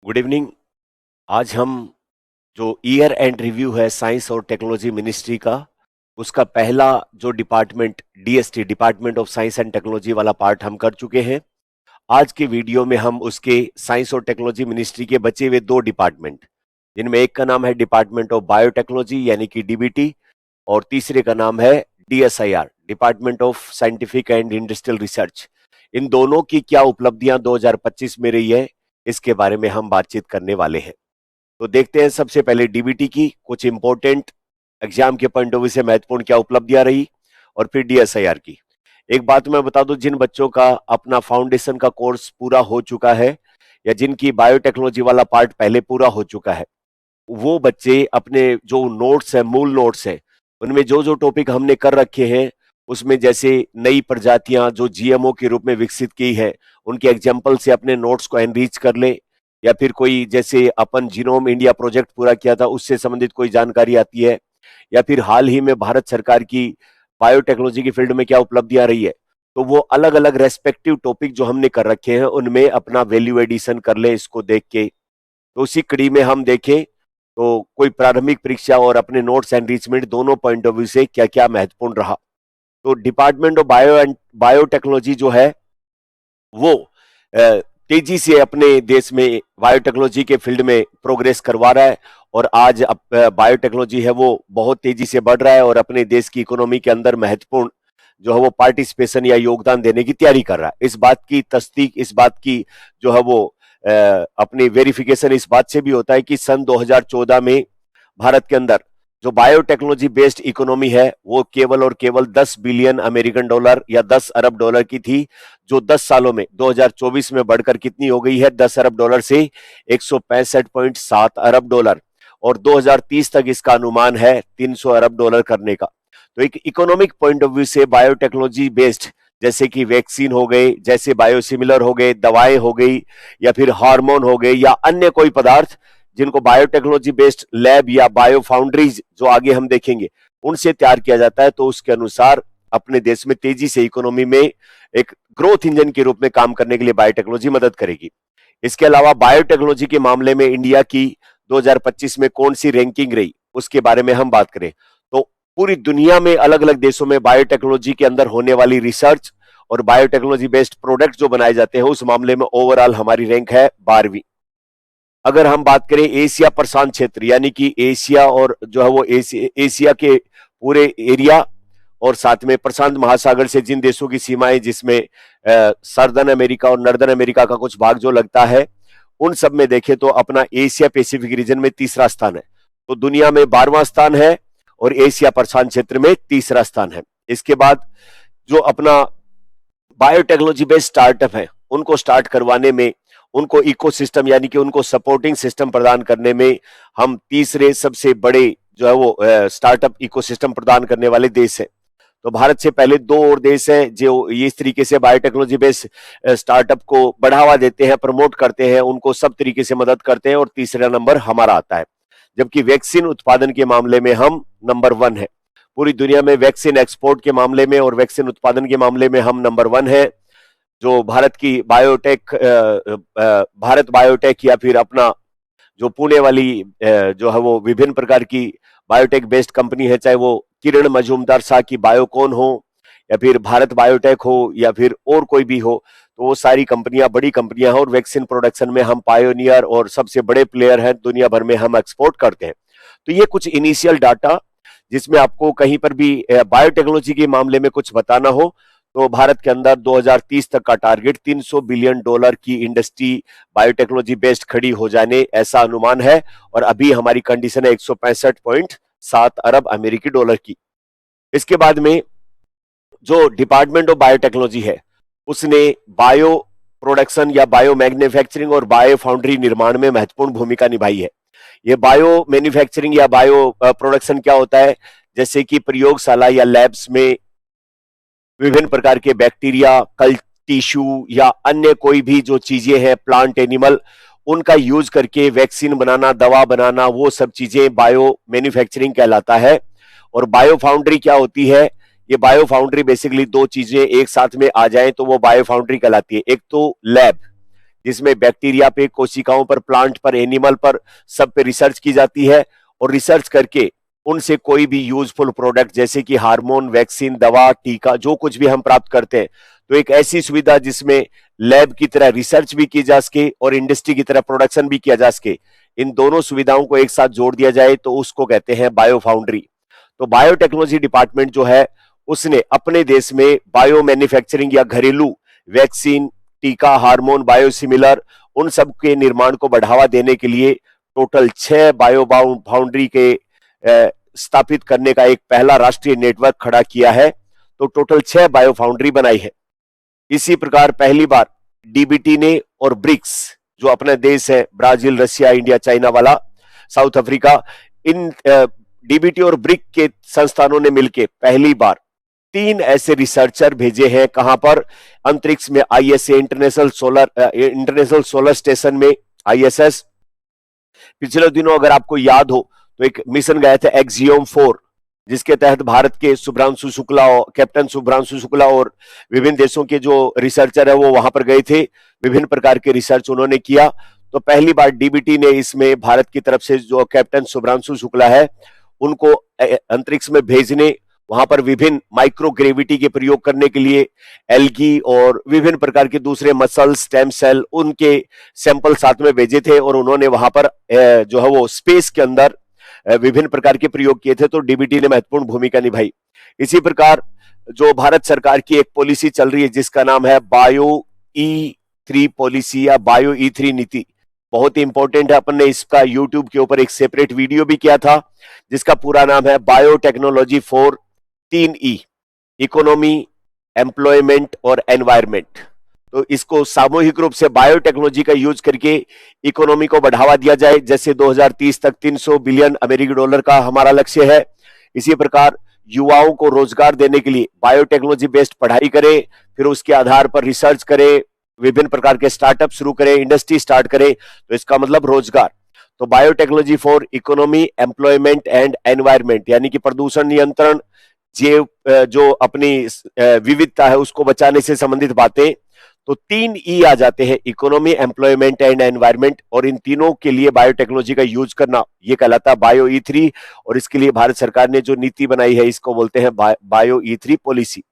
Good evening. आज हम जो ईयर एंड रिव्यू है साइंस और टेक्नोलॉजी मिनिस्ट्री का, उसका पहला जो department DST department of science and technology वाला पार्ट हम कर चुके हैं। आज के वीडियो में हम उसके साइंस और टेक्नोलॉजी मिनिस्ट्री के बचे हुए दो डिपार्टमेंट, जिनमें एक का नाम है डिपार्टमेंट ऑफ बायोटेक्नोलॉजी यानी कि डीबीटी, और तीसरे का नाम है DSIR department of scientific and industrial research. इन दोनों की क्या उपलब्धियां 2025 में रही है, इसके बारे में हम बातचीत करने वाले हैं। तो देखते हैं सबसे पहले डीबीटी की कुछ इंपॉर्टेंट एग्जाम के पॉइंट ऑफ व्यू से महत्वपूर्ण क्या उपलब्धियां रही, और फिर डीएसआईआर की। एक बात मैं बता दूं, जिन बच्चों का अपना फाउंडेशन का कोर्स पूरा हो चुका है या जिनकी बायोटेक्नोलॉजी वाला पार्ट पहले पूरा हो चुका है, वो बच्चे अपने जो नोट्स है, मूल नोट्स है, उनमें जो जो टॉपिक हमने कर रखे हैं, उसमें जैसे नई प्रजातियां जो जीएमओ के रूप में विकसित की है, उनके एग्जाम्पल से अपने नोट्स को एनरिच कर ले, या फिर कोई जैसे अपन जीनोम इंडिया प्रोजेक्ट पूरा किया था उससे संबंधित कोई जानकारी आती है, या फिर हाल ही में भारत सरकार की बायोटेक्नोलॉजी की फील्ड में क्या उपलब्धियां रही है, तो वो अलग अलग रेस्पेक्टिव टॉपिक जो हमने कर रखे हैं उनमें अपना वैल्यू एडिशन कर ले इसको देख के। तो उसी कड़ी में हम देखें तो कोई प्रारंभिक परीक्षा और अपने नोट्स एनरिचमेंट दोनों पॉइंट ऑफ व्यू से क्या क्या महत्वपूर्ण रहा। तो department of bio and biotechnology जो है वो तेजी से अपने देश में बायोटेक्नोलॉजी के फील्ड में प्रोग्रेस करवा रहा है, और आज बायोटेक्नोलॉजी है वो बहुत तेजी से बढ़ रहा है और अपने देश की इकोनॉमी के अंदर महत्वपूर्ण जो है वो पार्टिसिपेशन या योगदान देने की तैयारी कर रहा है। इस बात की तस्दीक, इस बात की जो है वो अपनी वेरिफिकेशन इस बात से भी होता है कि सन 2014 में भारत के अंदर जो बायोटेक्नोलॉजी बेस्ड इकोनॉमी है वो केवल और केवल 10 बिलियन अमेरिकन डॉलर या 10 अरब डॉलर की थी, जो 10 सालों में 2024 में बढ़कर कितनी हो गई है, 10 अरब डॉलर से 165.7 अरब डॉलर, और 2030 तक इसका अनुमान है 300 अरब डॉलर करने का। तो एक इकोनॉमिक पॉइंट ऑफ व्यू से बायोटेक्नोलॉजी बेस्ड जैसे कि वैक्सीन हो गए, जैसे बायोसिमिलर हो गए, दवाएं हो गई, या फिर हार्मोन हो गए, या अन्य कोई पदार्थ जिनको बायोटेक्नोलॉजी बेस्ड लैब या बायो फाउंड्रीज जो आगे हम देखेंगे उनसे तैयार किया जाता है, तो उसके अनुसार अपने देश में तेजी से इकोनॉमी में एक ग्रोथ इंजन के रूप में काम करने के लिए बायोटेक्नोलॉजी मदद करेगी। इसके अलावा बायोटेक्नोलॉजी के मामले में इंडिया की 2025 में कौन सी रैंकिंग रही, उसके बारे में हम बात करें तो पूरी दुनिया में अलग अलग देशों में बायोटेक्नोलॉजी के अंदर होने वाली रिसर्च और बायोटेक्नोलॉजी बेस्ड प्रोडक्ट जो बनाए जाते हैं उस मामले में ओवरऑल हमारी रैंक है 12वीं। अगर हम बात करें एशिया प्रशांत क्षेत्र यानी कि एशिया और जो है वो एशिया के पूरे एरिया और साथ में प्रशांत महासागर से जिन देशों की सीमाएं, जिसमें सर्दर्न अमेरिका और नॉर्दर्न अमेरिका का कुछ भाग जो लगता है, उन सब में देखें तो अपना एशिया पैसिफिक रीजन में तीसरा स्थान है। तो दुनिया में 12वां स्थान है और एशिया प्रशांत क्षेत्र में तीसरा स्थान है। इसके बाद जो अपना बायोटेक्नोलॉजी बेस्ड स्टार्टअप है उनको स्टार्ट करवाने में, उनको इकोसिस्टम यानी कि उनको सपोर्टिंग सिस्टम प्रदान करने में हम तीसरे सबसे बड़े जो है वो स्टार्टअप इकोसिस्टम प्रदान करने वाले देश है। तो भारत से पहले दो और देश हैं जो ये इस तरीके से बायोटेक्नोलॉजी बेस्ड स्टार्टअप को बढ़ावा देते हैं, प्रमोट करते हैं, उनको सब तरीके से मदद करते हैं, और तीसरा नंबर हमारा आता है। जबकि वैक्सीन उत्पादन के मामले में हम नंबर 1 है पूरी दुनिया में, वैक्सीन एक्सपोर्ट के मामले में और वैक्सीन उत्पादन के मामले में हम नंबर 1 है। जो भारत की बायोटेक भारत बायोटेक या फिर अपना जो पुणे वाली जो है वो विभिन्न प्रकार की बायोटेक बेस्ड कंपनी है, चाहे वो किरण मजूमदार शाह की बायोकॉन हो या फिर भारत बायोटेक हो या फिर और कोई भी हो, तो वो सारी कंपनियां बड़ी कंपनियां हैं और वैक्सीन प्रोडक्शन में हम पायोनियर और सबसे बड़े प्लेयर हैं, दुनिया भर में हम एक्सपोर्ट करते हैं। तो ये कुछ इनिशियल डाटा जिसमें आपको कहीं पर भी बायोटेक्नोलॉजी के मामले में कुछ बताना हो तो भारत के अंदर 2030 तक का टारगेट 300 बिलियन डॉलर की इंडस्ट्री बायोटेक्नोलॉजी बेस्ड खड़ी हो जाने ऐसा अनुमान है, और अभी हमारी कंडीशन है 165.7 अरब अमेरिकी डॉलर की। इसके बाद में जो डिपार्टमेंट ऑफ बायोटेक्नोलॉजी है उसने बायो प्रोडक्शन या बायो मैन्युफैक्चरिंग और बायो फाउंड्री निर्माण में महत्वपूर्ण भूमिका निभाई है। ये बायो मैन्युफैक्चरिंग या बायो प्रोडक्शन क्या होता है, जैसे कि प्रयोगशाला या लैब्स में विभिन्न प्रकार के बैक्टीरिया, कल टिश्यू या अन्य कोई भी जो चीजें हैं प्लांट एनिमल, उनका यूज करके वैक्सीन बनाना, दवा बनाना, वो सब चीजें बायो मैन्युफैक्चरिंग कहलाता है। और बायो फाउंड्री क्या होती है, ये बायो फाउंड्री बेसिकली दो चीजें एक साथ में आ जाए तो वो बायो फाउंड्री कहलाती है। एक तो लैब जिसमें बैक्टीरिया पे, कोशिकाओं पर, प्लांट पर, एनिमल पर, सब पे रिसर्च की जाती है और रिसर्च करके उनसे कोई भी यूजफुल प्रोडक्ट जैसे कि हार्मोन, वैक्सीन, दवा, टीका, जो कुछ भी हम प्राप्त करते हैं, तो एक ऐसी सुविधा जिसमें लैब की तरह रिसर्च भी की जा सके और इंडस्ट्री की तरह प्रोडक्शन भी किया जा सके, इन दोनों सुविधाओं को एक साथ जोड़ दिया जाए तो उसको कहते हैं बायो फाउंड्री। तो बायोटेक्नोलॉजी डिपार्टमेंट जो है उसने अपने देश में बायो मैन्युफैक्चरिंग या घरेलू वैक्सीन, टीका, हार्मोन, बायोसिमिलर, उन सब के निर्माण को बढ़ावा देने के लिए टोटल 6 बायो फाउंड्री के स्थापित करने का एक पहला राष्ट्रीय नेटवर्क खड़ा किया है। तो टोटल 6 बायो फाउंड्री बनाई है। इसी प्रकार पहली बार डीबीटी ने और ब्रिक्स, जो अपना देश है, ब्राजील, रशिया, इंडिया, चाइना वाला, साउथ अफ्रीका, इन डीबीटी और ब्रिक के संस्थानों ने मिलकर पहली बार 3 ऐसे रिसर्चर भेजे हैं। कहां पर? अंतरिक्ष में आईएसए, इंटरनेशनल सोलर स्टेशन में, आईएसएस। पिछले दिनों अगर आपको याद हो तो एक मिशन गया था एक्सियोम 4, जिसके तहत भारत के कैप्टन शुभ्रांशु शुक्ला और विभिन्न देशों के जो रिसर्चर है वो वहां पर गए थे, विभिन्न प्रकार के रिसर्च उन्होंने किया। तो पहली बार डीबीटी ने इसमें भारत की तरफ से जो कैप्टन शुभ्रांशु शुक्ला है उनको अंतरिक्ष में भेजने, वहां पर विभिन्न माइक्रोग्रेविटी के प्रयोग करने के लिए एल्गी और विभिन्न प्रकार के दूसरे मसल, स्टेम सेल, उनके सैंपल साथ में भेजे थे और उन्होंने वहां पर जो है वो स्पेस के अंदर विभिन्न प्रकार के प्रयोग किए थे। तो डीबीटी ने महत्वपूर्ण भूमिका निभाई। इसी प्रकार जो भारत सरकार की एक पॉलिसी चल रही है जिसका नाम है बायो E3 पॉलिसी या बायो E3 नीति, बहुत ही इंपॉर्टेंट है। अपन ने इसका यूट्यूब के ऊपर एक सेपरेट वीडियो भी किया था जिसका पूरा नाम है biotechnology for 3E, economy, employment और एनवायरमेंट। तो इसको सामूहिक रूप से बायोटेक्नोलॉजी का यूज करके इकोनॉमी को बढ़ावा दिया जाए। जैसे 2030 तक 300 बिलियन अमेरिकी डॉलर का हमारा लक्ष्य है। इसी प्रकार युवाओं को रोजगार देने के लिए बायोटेक्नोलॉजी बेस्ड पढ़ाई करें, फिर उसके आधार पर रिसर्च करें, विभिन्न प्रकार के स्टार्टअप शुरू करें, इंडस्ट्री स्टार्ट करें, तो इसका मतलब रोजगार। तो biotechnology for economy, employment and environment, यानी कि प्रदूषण नियंत्रण, जो अपनी विविधता है उसको बचाने से संबंधित बातें। तो 3E आ जाते हैं, इकोनॉमी, एम्प्लॉयमेंट एंड एनवायरमेंट, और इन तीनों के लिए बायोटेक्नोलॉजी का यूज करना ये कहलाता है बायो E3। और इसके लिए भारत सरकार ने जो नीति बनाई है इसको बोलते हैं बायो E3 पॉलिसी।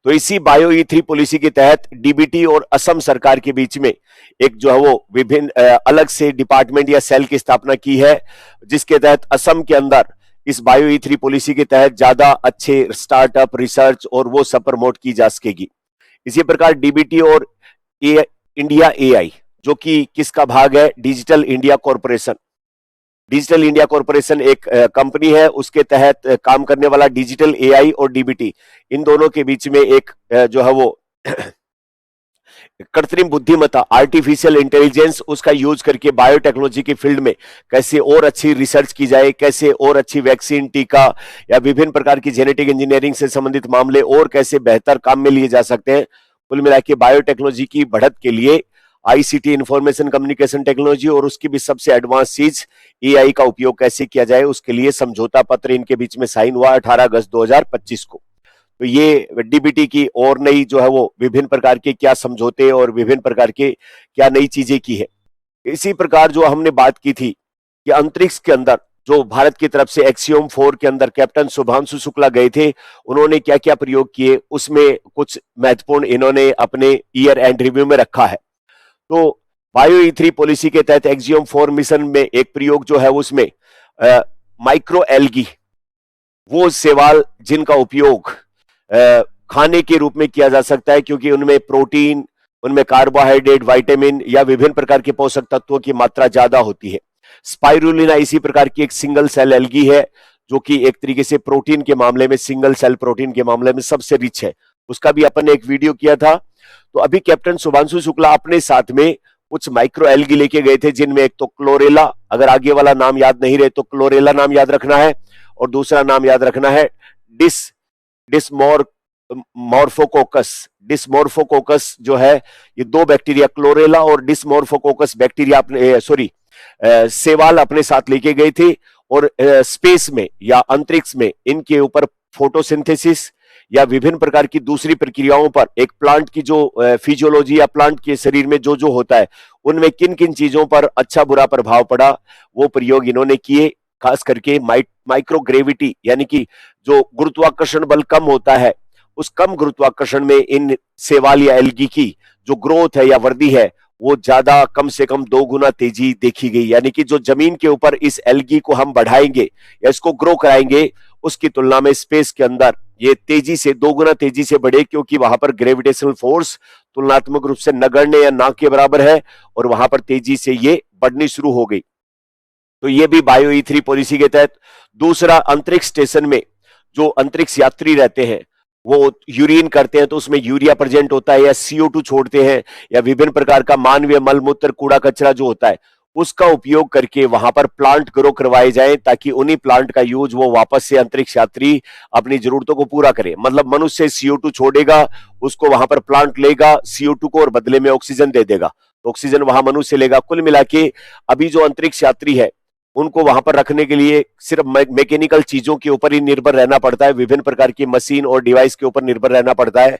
तो इसी बायो E3 पॉलिसी के तहत डीबीटी और असम सरकार के बीच में एक जो है वो विभिन्न अलग से डिपार्टमेंट या सेल की स्थापना की है, जिसके तहत असम के अंदर इस बायो E3 पॉलिसी के तहत ज्यादा अच्छे स्टार्टअप, रिसर्च और वो सब प्रमोट की जा सकेगी। इसी प्रकार डीबीटी और इंडिया AI, जो कि किसका भाग है? Digital India corporation. Digital India corporation एक कंपनी है, उसके तहत काम करने वाला डिजिटल AI और डीबीटी, इन दोनों के बीच में एक जो है वो कृत्रिम बुद्धिमत्ता, आर्टिफिशियल इंटेलिजेंस, उसका यूज करके बायोटेक्नोलॉजी के फील्ड में कैसे और अच्छी रिसर्च की जाए, कैसे और अच्छी वैक्सीन, टीका या विभिन्न प्रकार की जेनेटिक इंजीनियरिंग से संबंधित मामले और कैसे बेहतर काम में लिए जा सकते हैं। कुल मिला के बायोटेक्नोलॉजी की बढ़त के लिए ICT, इंफॉर्मेशन कम्युनिकेशन टेक्नोलॉजी, और उसकी भी सबसे एडवांस चीज AI का उपयोग कैसे किया जाए, उसके लिए समझौता पत्र इनके बीच में साइन हुआ 18 अगस्त 2025 को। तो ये डीबीटी की और नई जो है वो विभिन्न प्रकार के क्या समझौते और विभिन्न प्रकार के क्या नई चीजें की है। इसी प्रकार जो हमने बात की थी कि अंतरिक्ष के अंदर जो भारत की तरफ से एक्सियोम 4 के अंदर कैप्टन शुभ्रांशु शुक्ला गए थे, उन्होंने क्या क्या प्रयोग किए, उसमें कुछ महत्वपूर्ण इन्होंने अपने ईयर एंड रिव्यू में रखा है। तो बायो E3 पॉलिसी के तहत एक्सियोम 4 मिशन में एक प्रयोग जो है उसमें माइक्रो एल्गी, वो शैवाल जिनका उपयोग खाने के रूप में किया जा सकता है, क्योंकि उनमें प्रोटीन, उनमें कार्बोहाइड्रेट, विटामिन या विभिन्न प्रकार के पोषक तत्वों की मात्रा ज्यादा होती है। स्पाइरुलिना इसी प्रकार की एक सिंगल सेल एल्गी है, जो कि एक तरीके से प्रोटीन के मामले में, सिंगल सेल प्रोटीन के मामले में सबसे रिच है। उसका भी अपन ने एक वीडियो किया था। तो अभी कैप्टन शुभ्रांशु शुक्ला अपने साथ में कुछ माइक्रो एल्गी लेके गए थे, जिनमें एक तो क्लोरेला, अगर आगे वाला नाम याद नहीं रहे तो क्लोरेला नाम याद रखना है, और दूसरा नाम याद रखना है डिस्मोर्फोकोकस जो है, ये दो बैक्टीरिया, क्लोरेला और डिस्मोर्फोकोकस बैक्टीरिया अपने शैवाल अपने साथ लेके गए थे, और स्पेस में या अंतरिक्ष में इनके ऊपर फोटोसिंथेसिस या विभिन्न प्रकार की दूसरी प्रक्रियाओं पर एक प्लांट की जो फिजियोलॉजी या प्लांट के शरीर में जो जो होता है उनमें किन किन चीजों पर अच्छा बुरा प्रभाव पड़ा, वो प्रयोग इन्होंने किए। खास करके माइक्रोग्रेविटी यानी कि जो गुरुत्वाकर्षण बल कम होता है, उस कम गुरुत्वाकर्षण में इन शैवाल या एल्गी की जो ग्रोथ है या वृद्धि है वो ज्यादा कम से कम 2 गुना तेजी देखी गई। यानी कि जो जमीन के ऊपर इस एल्गी को हम बढ़ाएंगे या इसको ग्रो कराएंगे, उसकी तुलना में स्पेस के अंदर ये तेजी से 2 गुना तेजी से बढ़े, क्योंकि वहां पर ग्रेविटेशनल फोर्स तुलनात्मक रूप से नगण्य या ना के बराबर है और वहां पर तेजी से ये बढ़नी शुरू हो गई। तो ये भी बायो E3 पॉलिसी के तहत। दूसरा, अंतरिक्ष स्टेशन में जो अंतरिक्ष यात्री रहते हैं वो यूरिन करते हैं तो उसमें यूरिया प्रेजेंट होता है या CO2 छोड़ते हैं या विभिन्न प्रकार का मानवीय मलमूत्र कूड़ा कचरा जो होता है उसका उपयोग करके वहां पर प्लांट ग्रो करवाए जाएं, ताकि उन्हीं प्लांट का यूज वो वापस से अंतरिक्ष यात्री अपनी जरूरतों को पूरा करे। मतलब मनुष्य CO2 छोड़ेगा, उसको वहां पर प्लांट लेगा CO2 को और बदले में ऑक्सीजन दे देगा, तो ऑक्सीजन वहां मनुष्य लेगा। कुल मिला के अभी जो अंतरिक्ष यात्री है उनको वहां पर रखने के लिए सिर्फ मैकेनिकल चीजों के ऊपर ही निर्भर रहना पड़ता है, विभिन्न प्रकार की मशीन और डिवाइस के ऊपर निर्भर रहना पड़ता है।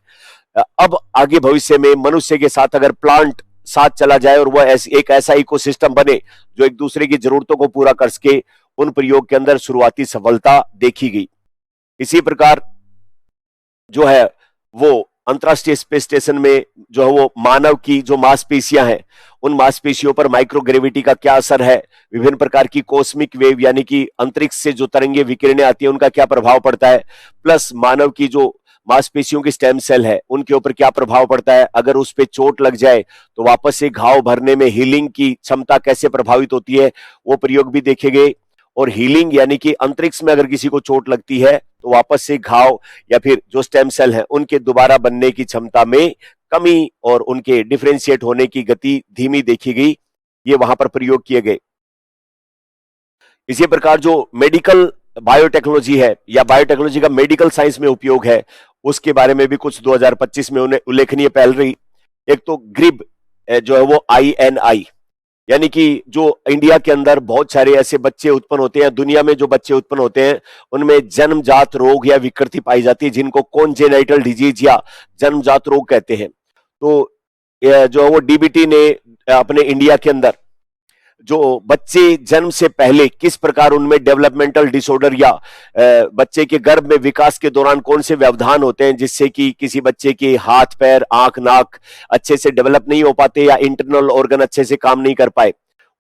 अब आगे भविष्य में मनुष्य के साथ अगर प्लांट साथ चला जाए और वह एक ऐसा इकोसिस्टम बने जो एक दूसरे की जरूरतों को पूरा कर सके, उन प्रयोग के अंदर शुरुआती सफलता देखी गई। इसी प्रकार जो है वो अंतरराष्ट्रीय स्पेस स्टेशन में जो है वो मानव की जो मांसपेशियां हैं उन मांसपेशियों पर माइक्रोग्रेविटी का क्या असर है, विभिन्न प्रकार की कॉस्मिक वेव यानी कि अंतरिक्ष से जो तरंगे विकिरणें आती है उनका क्या प्रभाव पड़ता है, प्लस मानव की जो मांसपेशियों की स्टेम सेल है उनके ऊपर क्या प्रभाव पड़ता है, अगर उस पे चोट लग जाए तो वापस से घाव भरने में हीलिंग की क्षमता कैसे प्रभावित होती है, वो प्रयोग भी देखे गए। और हीलिंग यानी कि अंतरिक्ष में अगर किसी को चोट लगती है तो वापस से घाव या फिर जो स्टेम सेल है उनके दोबारा बनने की क्षमता में कमी और उनके डिफरेंशिएट होने की गति धीमी देखी गई। ये वहां पर प्रयोग किए गए। इसी प्रकार जो मेडिकल बायोटेक्नोलॉजी है या बायोटेक्नोलॉजी का मेडिकल साइंस में उपयोग है उसके बारे में भी कुछ 2025 में उन्हें उल्लेखनीय पहल रही। एक तो ग्रिब जो है वो INI यानी कि जो इंडिया के अंदर बहुत सारे ऐसे बच्चे उत्पन्न होते हैं, दुनिया में जो बच्चे उत्पन्न होते हैं उनमें जन्मजात रोग या विकृति पाई जाती है जिनको कॉन्जेनाइटल डिजीज या जन्मजात रोग कहते हैं। तो जो वो DBT ने अपने इंडिया के अंदर जो बच्चे जन्म से पहले किस प्रकार उनमें डेवलपमेंटल डिसऑर्डर या बच्चे के गर्भ में विकास के दौरान कौन से व्यवधान होते हैं जिससे कि किसी बच्चे के हाथ पैर आंख नाक अच्छे से डेवलप नहीं हो पाते या इंटरनल ऑर्गन अच्छे से काम नहीं कर पाए,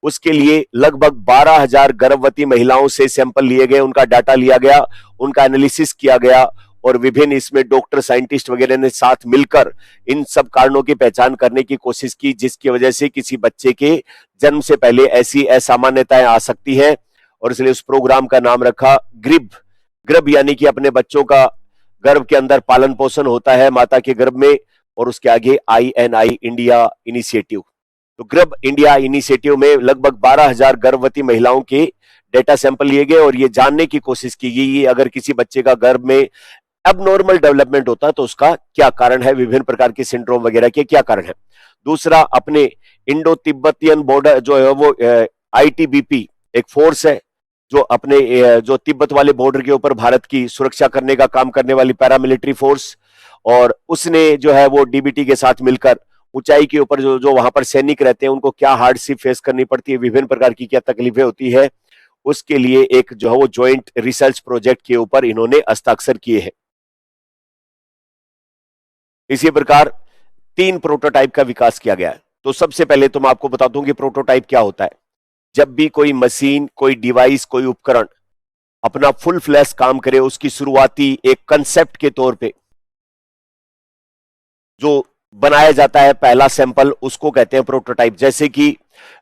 उसके लिए लगभग 12,000 गर्भवती महिलाओं से सैंपल लिए गए, उनका डाटा लिया गया, उनका एनालिसिस किया गया और विभिन्न इसमें डॉक्टर साइंटिस्ट वगैरह ने साथ मिलकर इन सब कारणों की पहचान करने की कोशिश की जिसकी वजह से किसी बच्चे के जन्म से पहले ऐसी असामान्यताएं आ सकती हैं और इसलिए उस प्रोग्राम का नाम रखा ग्रिब। ग्रब यानी कि अपने बच्चों का गर्भ के अंदर पालन पोषण होता है माता के गर्भ में और उसके आगे INI इंडिया इनिशिएटिव। तो ग्रब इंडिया इनिशिएटिव में लगभग 12,000 गर्भवती महिलाओं के डेटा सैंपल लिए गए और ये जानने की कोशिश की गई अगर किसी बच्चे का गर्भ में अब नॉर्मल डेवलपमेंट होता है तो उसका क्या कारण है, विभिन्न प्रकार के सिंड्रोम वगैरह के क्या कारण है। दूसरा, अपने इंडो तिब्बतियन बॉर्डर जो है वो ITBP एक फोर्स है जो अपने जो तिब्बत वाले बॉर्डर के ऊपर भारत की सुरक्षा करने का काम करने वाली पैरामिलिट्री फोर्स, और उसने जो है वो DBT के साथ मिलकर ऊंचाई के ऊपर जो वहां पर सैनिक रहते हैं उनको क्या हार्डशिप फेस करनी पड़ती है, विभिन्न प्रकार की क्या तकलीफें होती है, उसके लिए एक जो है वो ज्वाइंट रिसर्च प्रोजेक्ट के ऊपर इन्होंने हस्ताक्षर किए हैं। इसी प्रकार 3 प्रोटोटाइप का विकास किया गया है। तो सबसे पहले तो मैं आपको बताता हूं कि प्रोटोटाइप क्या होता है। जब भी कोई मशीन, कोई डिवाइस, कोई उपकरण अपना फुल फ्लैश काम करे उसकी शुरुआती एक कंसेप्ट के तौर पे जो बनाया जाता है पहला सैंपल उसको कहते हैं प्रोटोटाइप। जैसे कि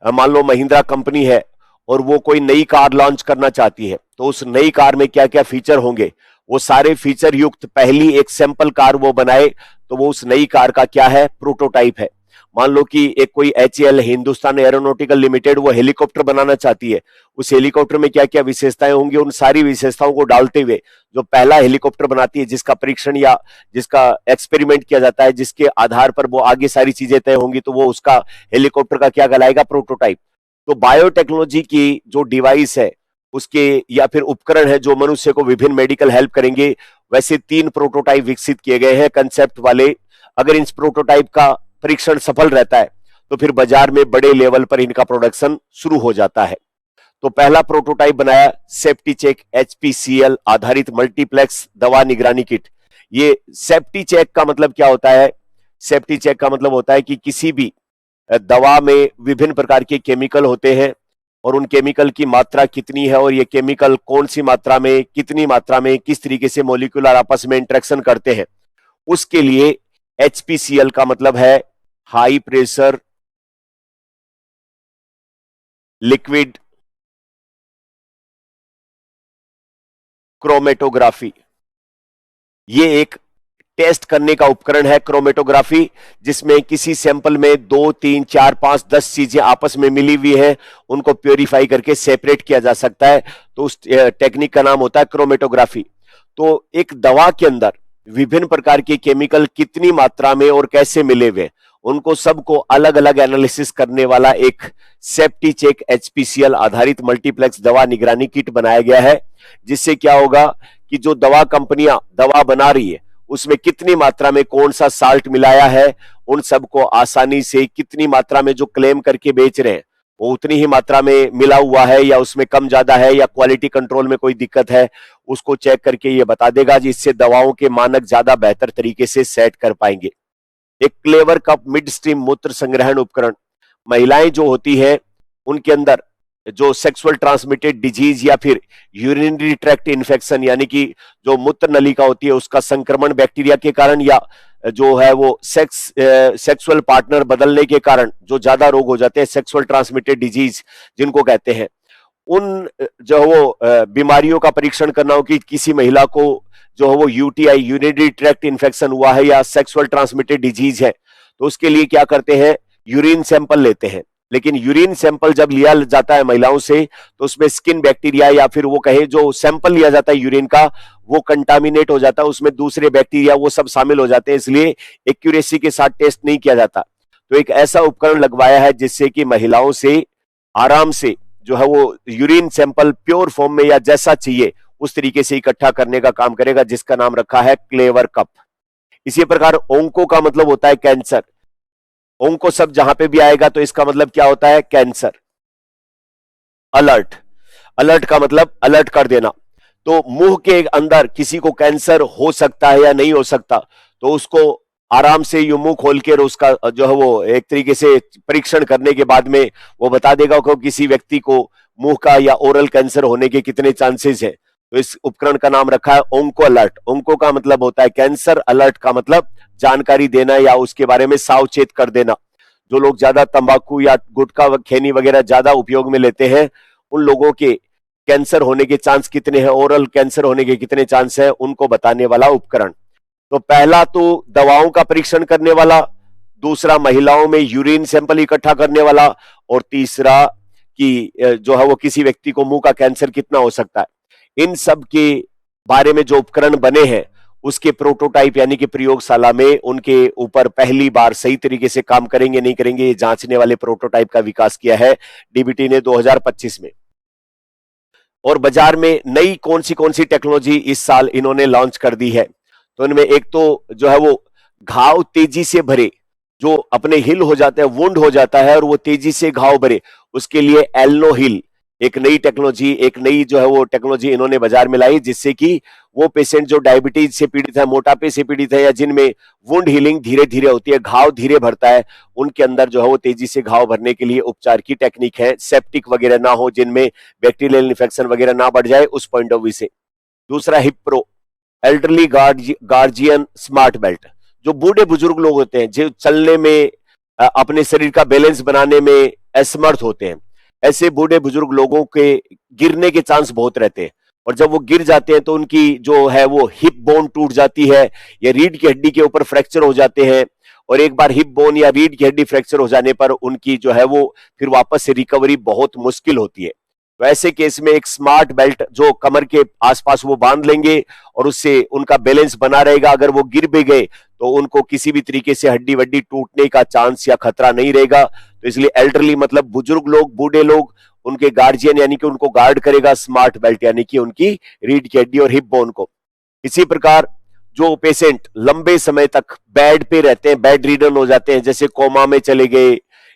मान लो महिंद्रा कंपनी है और वो कोई नई कार लॉन्च करना चाहती है तो उस नई कार में क्या क्या फीचर होंगे वो सारे फीचर युक्त पहली एक सैंपल कार वो बनाए तो वो उस नई कार का क्या है, प्रोटोटाइप है। मान लो कि एक कोई HAL हिंदुस्तान एरोनॉटिकल लिमिटेड वो हेलीकॉप्टर बनाना चाहती है, उस हेलीकॉप्टर में क्या क्या विशेषताएं होंगी उन सारी विशेषताओं को डालते हुए जो पहला हेलीकॉप्टर बनाती है जिसका परीक्षण या जिसका एक्सपेरिमेंट किया जाता है जिसके आधार पर वो आगे सारी चीजें तय होंगी तो वो उसका हेलीकॉप्टर का क्या कहलाएगा, प्रोटोटाइप। तो बायोटेक्नोलॉजी की जो डिवाइस है उसके या फिर उपकरण है जो मनुष्य को विभिन्न मेडिकल हेल्प करेंगे वैसे 3 प्रोटोटाइप विकसित किए गए हैं कंसेप्ट वाले। अगर इन प्रोटोटाइप का परीक्षण सफल रहता है तो फिर बाजार में बड़े लेवल पर इनका प्रोडक्शन शुरू हो जाता है। तो पहला प्रोटोटाइप बनाया सेफ्टी चेक HPCL आधारित मल्टीप्लेक्स दवा निगरानी किट। ये सेफ्टी चेक का मतलब क्या होता है? सेफ्टी चेक का मतलब होता है कि किसी भी दवा में विभिन्न प्रकार के केमिकल होते हैं और उन केमिकल की मात्रा कितनी है और ये केमिकल कौन सी मात्रा में, कितनी मात्रा में, किस तरीके से मॉलिक्यूलर आपस में इंटरेक्शन करते हैं, उसके लिए HPCL का मतलब है हाई प्रेशर लिक्विड क्रोमेटोग्राफी। ये एक टेस्ट करने का उपकरण है क्रोमेटोग्राफी, जिसमें किसी सैंपल में 2, 3, 4, 5, 10 चीजें आपस में मिली हुई है, उनको प्योरीफाई करके सेपरेट किया जा सकता है। तो उस टेक्निक का नाम होता है क्रोमेटोग्राफी। तो एक दवा के अंदर विभिन्न प्रकार के केमिकल कितनी मात्रा में और कैसे मिले हुए, उनको सबको अलग अलग एनालिसिस करने वाला एक सेफ्टी चेक HPCL आधारित मल्टीप्लेक्स दवा निगरानी किट बनाया गया है। जिससे क्या होगा कि जो दवा कंपनियां दवा बना रही है उसमें कितनी मात्रा में कौन सा साल्ट मिलाया है, उन सबको आसानी से कितनी मात्रा में जो क्लेम करके बेच रहे हैं वो उतनी ही मात्रा में मिला हुआ है या उसमें कम ज्यादा है या क्वालिटी कंट्रोल में कोई दिक्कत है, उसको चेक करके ये बता देगा, जिससे दवाओं के मानक ज्यादा बेहतर तरीके से सेट कर पाएंगे। एक क्लेवर कप मिड स्ट्रीम मूत्र संग्रहण उपकरण। महिलाएं जो होती है उनके अंदर जो सेक्सुअल ट्रांसमिटेड डिजीज या फिर यूरिनरी ट्रैक्ट इन्फेक्शन यानी कि जो मूत्र नलिका होती है उसका संक्रमण बैक्टीरिया के कारण या जो है वो सेक्सुअल पार्टनर बदलने के कारण जो ज्यादा रोग हो जाते हैं, सेक्सुअल ट्रांसमिटेड डिजीज जिनको कहते हैं, उन जो वो बीमारियों का परीक्षण करना हो कि किसी महिला को जो है वो UTI यूरिनरी ट्रैक्ट इन्फेक्शन हुआ है या सेक्सुअल ट्रांसमिटेड डिजीज है, तो उसके लिए क्या करते हैं, यूरिन सैंपल लेते हैं। लेकिन यूरिन सैंपल जब लिया जाता है महिलाओं से तो उसमें स्किन बैक्टीरिया या फिर वो कहे जो सैंपल लिया जाता है यूरिन का वो कंटामिनेट हो जाता है, उसमें दूसरे बैक्टीरिया वो सब शामिल हो जाते हैं, इसलिए एक्यूरेसी के साथ टेस्ट नहीं किया जाता। तो एक ऐसा उपकरण लगवाया है जिससे कि महिलाओं से आराम से जो है वो यूरिन सैंपल प्योर फॉर्म में या जैसा चाहिए उस तरीके से इकट्ठा करने का काम करेगा, जिसका नाम रखा है क्लेवर कप। इसी प्रकार ओंको का मतलब होता है कैंसर। ओंको सब जहां पे भी आएगा तो इसका मतलब क्या होता है, कैंसर। अलर्ट, अलर्ट का मतलब अलर्ट कर देना। तो मुंह के अंदर किसी को कैंसर हो सकता है या नहीं हो सकता, तो उसको आराम से यूं मुंह खोल के उसका जो है वो एक तरीके से परीक्षण करने के बाद में वो बता देगा कि किसी व्यक्ति को मुंह का या ओरल कैंसर होने के कितने चांसेस है। तो इस उपकरण का नाम रखा है ओंको अलर्ट। ओंको का मतलब होता है कैंसर, अलर्ट का मतलब जानकारी देना या उसके बारे में सावचेत कर देना। जो लोग ज्यादा तंबाकू या गुटखा खैनी वगैरह ज्यादा उपयोग में लेते हैं उन लोगों के कैंसर होने के चांस कितने हैं, ओरल कैंसर होने के कितने चांस है, उनको बताने वाला उपकरण। तो पहला तो दवाओं का परीक्षण करने वाला, दूसरा महिलाओं में यूरिन सैंपल इकट्ठा करने वाला, और तीसरा कि जो है वो किसी व्यक्ति को मुंह का कैंसर कितना हो सकता है। इन सब के बारे में जो उपकरण बने हैं उसके प्रोटोटाइप यानी कि प्रयोगशाला में उनके ऊपर पहली बार सही तरीके से काम करेंगे नहीं करेंगे ये जांचने वाले प्रोटोटाइप का विकास किया है DBT ने 2025 में। और बाजार में नई कौन सी टेक्नोलॉजी इस साल इन्होंने लॉन्च कर दी है, तो इनमें एक तो जो है वो घाव तेजी से भरे, जो अपने हिल हो जाता है, वुंड हो जाता है और वो तेजी से घाव भरे, उसके लिए एल्नो हिल एक नई टेक्नोलॉजी, एक नई जो है वो टेक्नोलॉजी इन्होंने बाजार में लाई, जिससे कि वो पेशेंट जो डायबिटीज से पीड़ित है, मोटापे से पीड़ित है या जिनमें वुंड हीलिंग धीरे धीरे होती है, घाव धीरे भरता है, उनके अंदर जो है वो तेजी से घाव भरने के लिए उपचार की टेक्निक है, सेप्टिक वगैरह ना हो, जिनमें बैक्टीरियल इन्फेक्शन वगैरह ना बढ़ जाए उस पॉइंट ऑफ व्यू से। दूसरा हिप्रो एल्डरली गार्जियन स्मार्ट बेल्ट, जो बूढ़े बुजुर्ग लोग होते हैं जो चलने में अपने शरीर का बैलेंस बनाने में असमर्थ होते हैं, ऐसे बूढ़े बुजुर्ग लोगों के गिरने के चांस बहुत रहते हैं, और जब वो गिर जाते हैं तो उनकी जो है वो हिप बोन टूट जाती है या रीढ़ की हड्डी के ऊपर फ्रैक्चर हो जाते हैं, और एक बार हिप बोन या रीढ़ की हड्डी फ्रैक्चर हो जाने पर उनकी जो है वो फिर वापस से रिकवरी बहुत मुश्किल होती है। तो ऐसे केस में एक स्मार्ट बेल्ट जो कमर के आसपास वो बांध लेंगे और उससे उनका बैलेंस बना रहेगा, अगर वो गिर भी गए तो उनको किसी भी तरीके से हड्डी वड्डी टूटने का चांस या खतरा नहीं रहेगा। तो इसलिए एल्डरली मतलब बुजुर्ग लोग, बूढ़े लोग, उनके गार्जियन यानी कि उनको गार्ड करेगा स्मार्ट बेल्ट, यानी कि उनकी रीढ़ की हड्डी और हिप बोन को। इसी प्रकार जो पेशेंट लंबे समय तक बेड पे रहते हैं, बेड रिडन हो जाते हैं, जैसे कोमा में चले गए,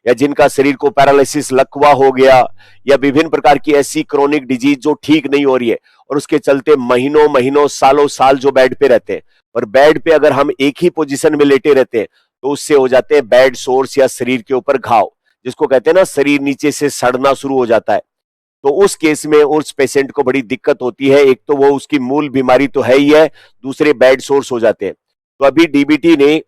या जिनका शरीर को पैरालिसिस लकवा हो गया, या विभिन्न प्रकार की ऐसी क्रोनिक डिजीज जो ठीक नहीं हो रही है और उसके चलते महीनों महीनों सालों साल जो बेड पे रहते हैं, और बेड पे अगर हम एक ही पोजीशन में लेटे रहते हैं तो उससे हो जाते हैं बेड सोर्स या शरीर के ऊपर घाव, जिसको कहते हैं ना शरीर नीचे से सड़ना शुरू हो जाता है। तो उस केस में उस पेशेंट को बड़ी दिक्कत होती है। एक तो वो उसकी मूल बीमारी तो है ही है, दूसरे बेड सोर्स हो जाते हैं। तो अभी डीबीटी ने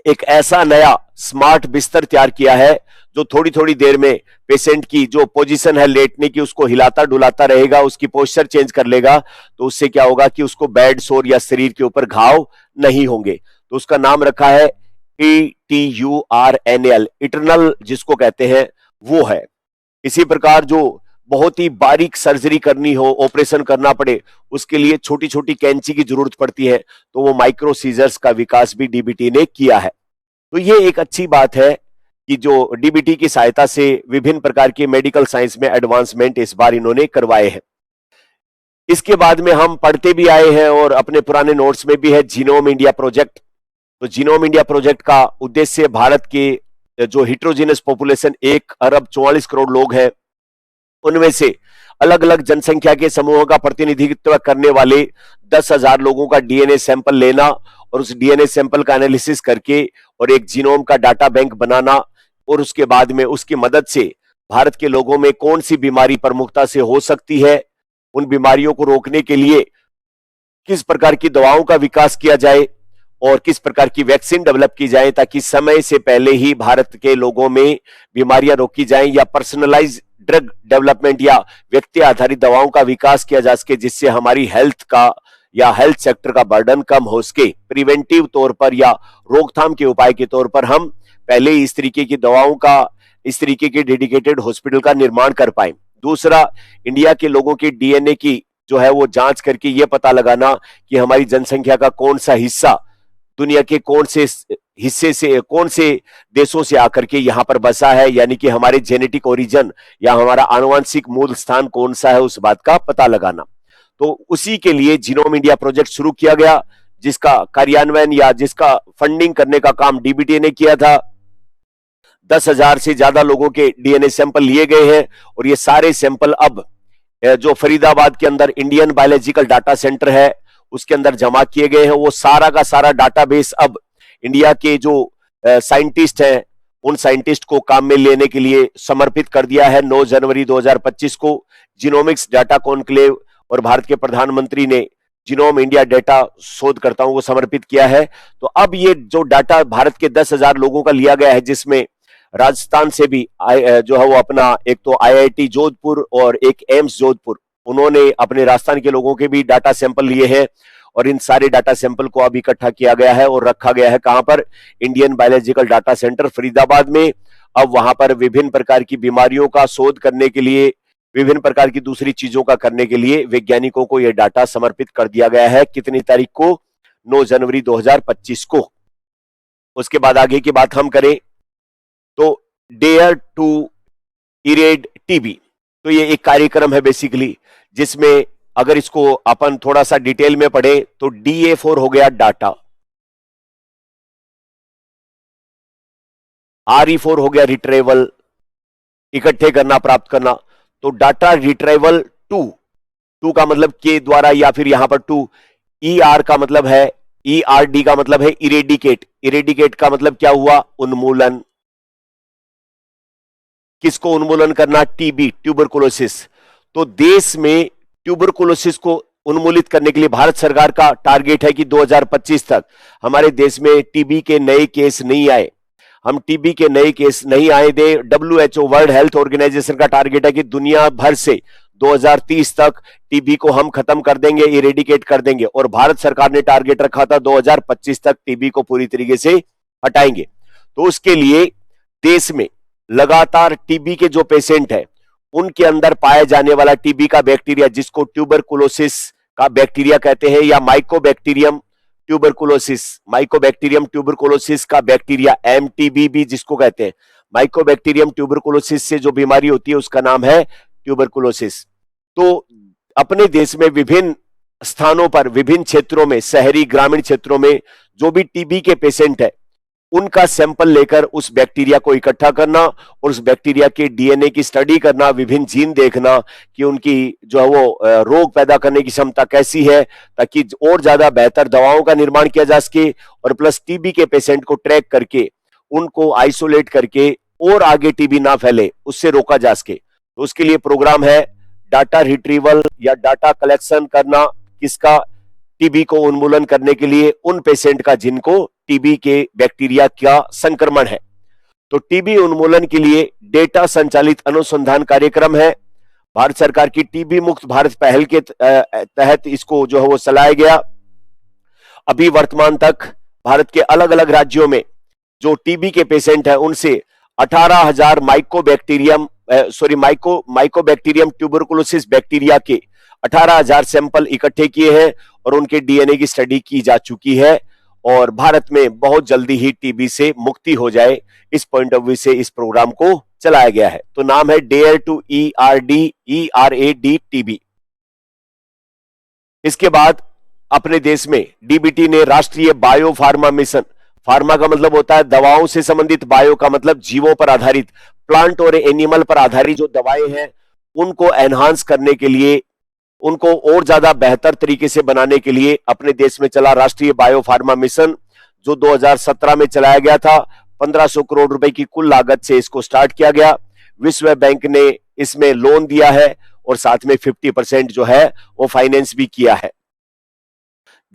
एक ऐसा नया स्मार्ट बिस्तर तैयार किया है जो थोड़ी थोड़ी देर में पेशेंट की जो पोजीशन है लेटने की उसको हिलाता डुलाता रहेगा, उसकी पोस्चर चेंज कर लेगा। तो उससे क्या होगा कि उसको बेड सोर या शरीर के ऊपर घाव नहीं होंगे। तो उसका नाम रखा है ETURNAL, इटरनल जिसको कहते हैं वो है। इसी प्रकार जो बहुत ही बारीक सर्जरी करनी हो, ऑपरेशन करना पड़े, उसके लिए छोटी छोटी कैंची की जरूरत पड़ती है, तो वो माइक्रो सीजर्स का विकास भी डीबीटी ने किया है। तो ये एक अच्छी बात है कि जो डीबीटी की सहायता से विभिन्न प्रकार की मेडिकल साइंस में एडवांसमेंट इस बार इन्होंने करवाए हैं। इसके बाद में हम पढ़ते भी आए हैं और अपने पुराने नोट्स में भी है जीनोम इंडिया प्रोजेक्ट। तो जीनोम इंडिया प्रोजेक्ट का उद्देश्य भारत के जो हिट्रोजिनस पॉपुलेशन 1 अरब 44 करोड़ लोग हैं, उनमें से अलग अलग जनसंख्या के समूहों का प्रतिनिधित्व करने वाले 10,000 लोगों का डीएनए सैंपल लेना और उस डीएनए सैंपल का एनालिसिस करके और एक जीनोम का डाटा बैंक बनाना, और उसके बाद में उसकी मदद से भारत के लोगों में कौन सी बीमारी प्रमुखता से हो सकती है, उन बीमारियों को रोकने के लिए किस प्रकार की दवाओं का विकास किया जाए और किस प्रकार की वैक्सीन डेवलप की जाए, ताकि समय से पहले ही भारत के लोगों में बीमारियां रोकी जाएं, या पर्सनलाइज ड्रग डेवलपमेंट या व्यक्ति आधारित दवाओं का विकास किया जा सके, जिससे हमारी हेल्थ का या हेल्थ सेक्टर का बर्डन कम हो सके। प्रिवेंटिव तौर पर या रोकथाम के उपाय के तौर पर हम पहले इस तरीके की दवाओं का, इस तरीके के डेडिकेटेड हॉस्पिटल का निर्माण कर पाए। दूसरा, इंडिया के लोगों की डीएनए की जो है वो जांच करके ये पता लगाना कि हमारी जनसंख्या का कौन सा हिस्सा दुनिया के कौन से हिस्से से, कौन से देशों से आकर के यहां पर बसा है, यानी कि हमारे जेनेटिक ओरिजिन या हमारा आनुवंशिक मूल स्थान कौन सा है, उस बात का पता लगाना। तो उसी के लिए जीनोम इंडिया प्रोजेक्ट शुरू किया गया, जिसका कार्यान्वयन या जिसका फंडिंग करने का काम डीबीटी ने किया था। 10,000 से ज्यादा लोगों के डीएनए सैंपल लिए गए हैं और ये सारे सैंपल अब जो फरीदाबाद के अंदर इंडियन बायोलॉजिकल डाटा सेंटर है उसके अंदर जमा किए गए हैं। वो सारा का सारा डाटाबेस अब इंडिया के जो साइंटिस्ट हैं उन साइंटिस्ट को काम में लेने के लिए समर्पित कर दिया है। 9 जनवरी 2025 को जीनोमिक्स डाटा कॉन्क्लेव और भारत के प्रधानमंत्री ने जीनोम इंडिया डाटा शोधकर्ताओं को समर्पित किया है। तो अब ये जो डाटा भारत के 10,000 लोगों का लिया गया है, जिसमें राजस्थान से भी जो है वो अपना एक तो आईआईटी जोधपुर और एक एम्स जोधपुर, उन्होंने अपने राजस्थान के लोगों के भी डाटा सैंपल लिए हैं, और इन सारे डाटा सैंपल को अब इकट्ठा किया गया है और रखा गया है कहां पर, Indian biological data centre Faridabad में। अब वहां पर विभिन्न प्रकार की बीमारियों का शोध करने के लिए, विभिन्न प्रकार की दूसरी चीजों का करने के लिए वैज्ञानिकों को यह डाटा समर्पित कर दिया गया है। कितनी तारीख को? 9 जनवरी 2025 को। उसके बाद आगे की बात हम करें तो डेयर टू इरेड टीबी, तो ये एक कार्यक्रम है बेसिकली, जिसमें अगर इसको अपन थोड़ा सा डिटेल में पढ़े तो DA4 हो गया डाटा, RE4 हो गया रिट्रेवल, इकट्ठे करना, प्राप्त करना। तो डाटा रिट्रेवल 2 का मतलब के द्वारा, या फिर यहां पर 2 ER का मतलब है, ERD का मतलब है इरेडिकेट, इरेडिकेट का मतलब क्या हुआ? उन्मूलन। किसको उन्मूलन करना? TB, tuberculosis. तो देश में ट्यूबरकुलोसिस को उन्मूलित करने के लिए भारत सरकार का टारगेट है कि 2025 तक हमारे देश में टीबी के नए केस नहीं आए, हम टीबी के नए केस नहीं आए दे। WHO वर्ल्ड हेल्थ ऑर्गेनाइजेशन का टारगेट है कि दुनिया भर से 2030 तक टीबी को हम खत्म कर देंगे, इरेडिकेट कर देंगे, और भारत सरकार ने टारगेट रखा था 2025 तक टीबी को पूरी तरीके से हटाएंगे। तो उसके लिए देश में लगातार टीबी के जो पेशेंट है उनके अंदर पाए जाने वाला टीबी का बैक्टीरिया, जिसको ट्यूबरकुलोसिस का बैक्टीरिया कहते हैं, या माइकोबैक्टीरियम ट्यूबरकुलोसिस, माइकोबैक्टीरियम ट्यूबरकुलोसिस का बैक्टीरिया, MTB भी जिसको कहते हैं, माइकोबैक्टीरियम ट्यूबरकुलोसिस से जो बीमारी होती है उसका नाम है ट्यूबरकुलोसिस। तो अपने देश में विभिन्न स्थानों पर, विभिन्न क्षेत्रों में, शहरी ग्रामीण क्षेत्रों में जो भी टीबी के पेशेंट है उनका सैंपल लेकर उस बैक्टीरिया को इकट्ठा करना और उस बैक्टीरिया के डीएनए की स्टडी करना, विभिन्न जीन देखना कि उनकी जो है वो रोग पैदा करने की क्षमता कैसी है, ताकि और ज्यादा बेहतर दवाओं का निर्माण किया जा सके, और प्लस टीबी के पेशेंट को ट्रैक करके उनको आइसोलेट करके और आगे टीबी ना फैले उससे रोका जा सके। तो उसके लिए प्रोग्राम है डाटा रिट्रीवल या डाटा कलेक्शन करना, किसका, टीबी को उन्मूलन करने के लिए उन पेशेंट का जिनको टीबी के बैक्टीरिया का संक्रमण है। तो टीबी उन्मूलन के लिए डेटा संचालित अनुसंधान कार्यक्रम है। भारत सरकार की टीबी मुक्त भारत पहल के तहत इसको जो है वो चलाया गया। अभी वर्तमान तक भारत के अलग अलग राज्यों में जो टीबी के पेशेंट हैं उनसे 18,000 माइकोबैक्टीरियम ट्यूबरकुलोसिस बैक्टीरिया के 18,000 सैंपल इकट्ठे किए हैं और उनके डीएनए की स्टडी की जा चुकी है, और भारत में बहुत जल्दी ही टीबी से मुक्ति हो जाए, इस पॉइंट ऑफ व्यू से इस प्रोग्राम को चलाया गया है। तो नाम है डेयर टू ERAD टीबी। इसके बाद अपने देश में डीबीटी ने राष्ट्रीय बायो फार्मा मिशन, फार्मा का मतलब होता है दवाओं से संबंधित, बायो का मतलब जीवों पर आधारित, प्लांट और एनिमल पर आधारित जो दवाएं हैं उनको एनहांस करने के लिए, उनको और ज्यादा बेहतर तरीके से बनाने के लिए अपने देश में चला राष्ट्रीय बायो फार्मा मिशन, जो 2017 में चलाया गया था। 1500 करोड़ रुपए की कुल लागत से इसको स्टार्ट किया गया। विश्व बैंक ने इसमें लोन दिया है और साथ में 50% जो है वो फाइनेंस भी किया है।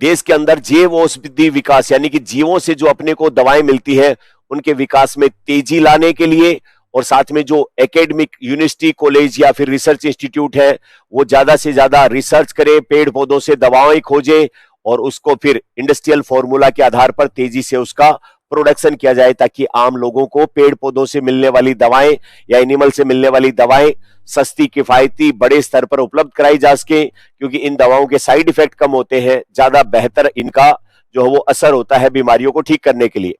देश के अंदर जैव औषधि विकास यानी कि जीवों से जो अपने को दवाएं मिलती है उनके विकास में तेजी लाने के लिए, और साथ में जो एकेडमिक यूनिवर्सिटी, कॉलेज या फिर रिसर्च इंस्टीट्यूट है वो ज्यादा से ज्यादा रिसर्च करे, पेड़ पौधों से दवाएं खोजे और उसको फिर इंडस्ट्रियल फॉर्मूला के आधार पर तेजी से उसका प्रोडक्शन किया जाए, ताकि आम लोगों को पेड़ पौधों से मिलने वाली दवाएं या एनिमल से मिलने वाली दवाएं सस्ती, किफायती, बड़े स्तर पर उपलब्ध कराई जा सके, क्योंकि इन दवाओं के साइड इफेक्ट कम होते हैं, ज्यादा बेहतर इनका जो है वो असर होता है बीमारियों को ठीक करने के लिए।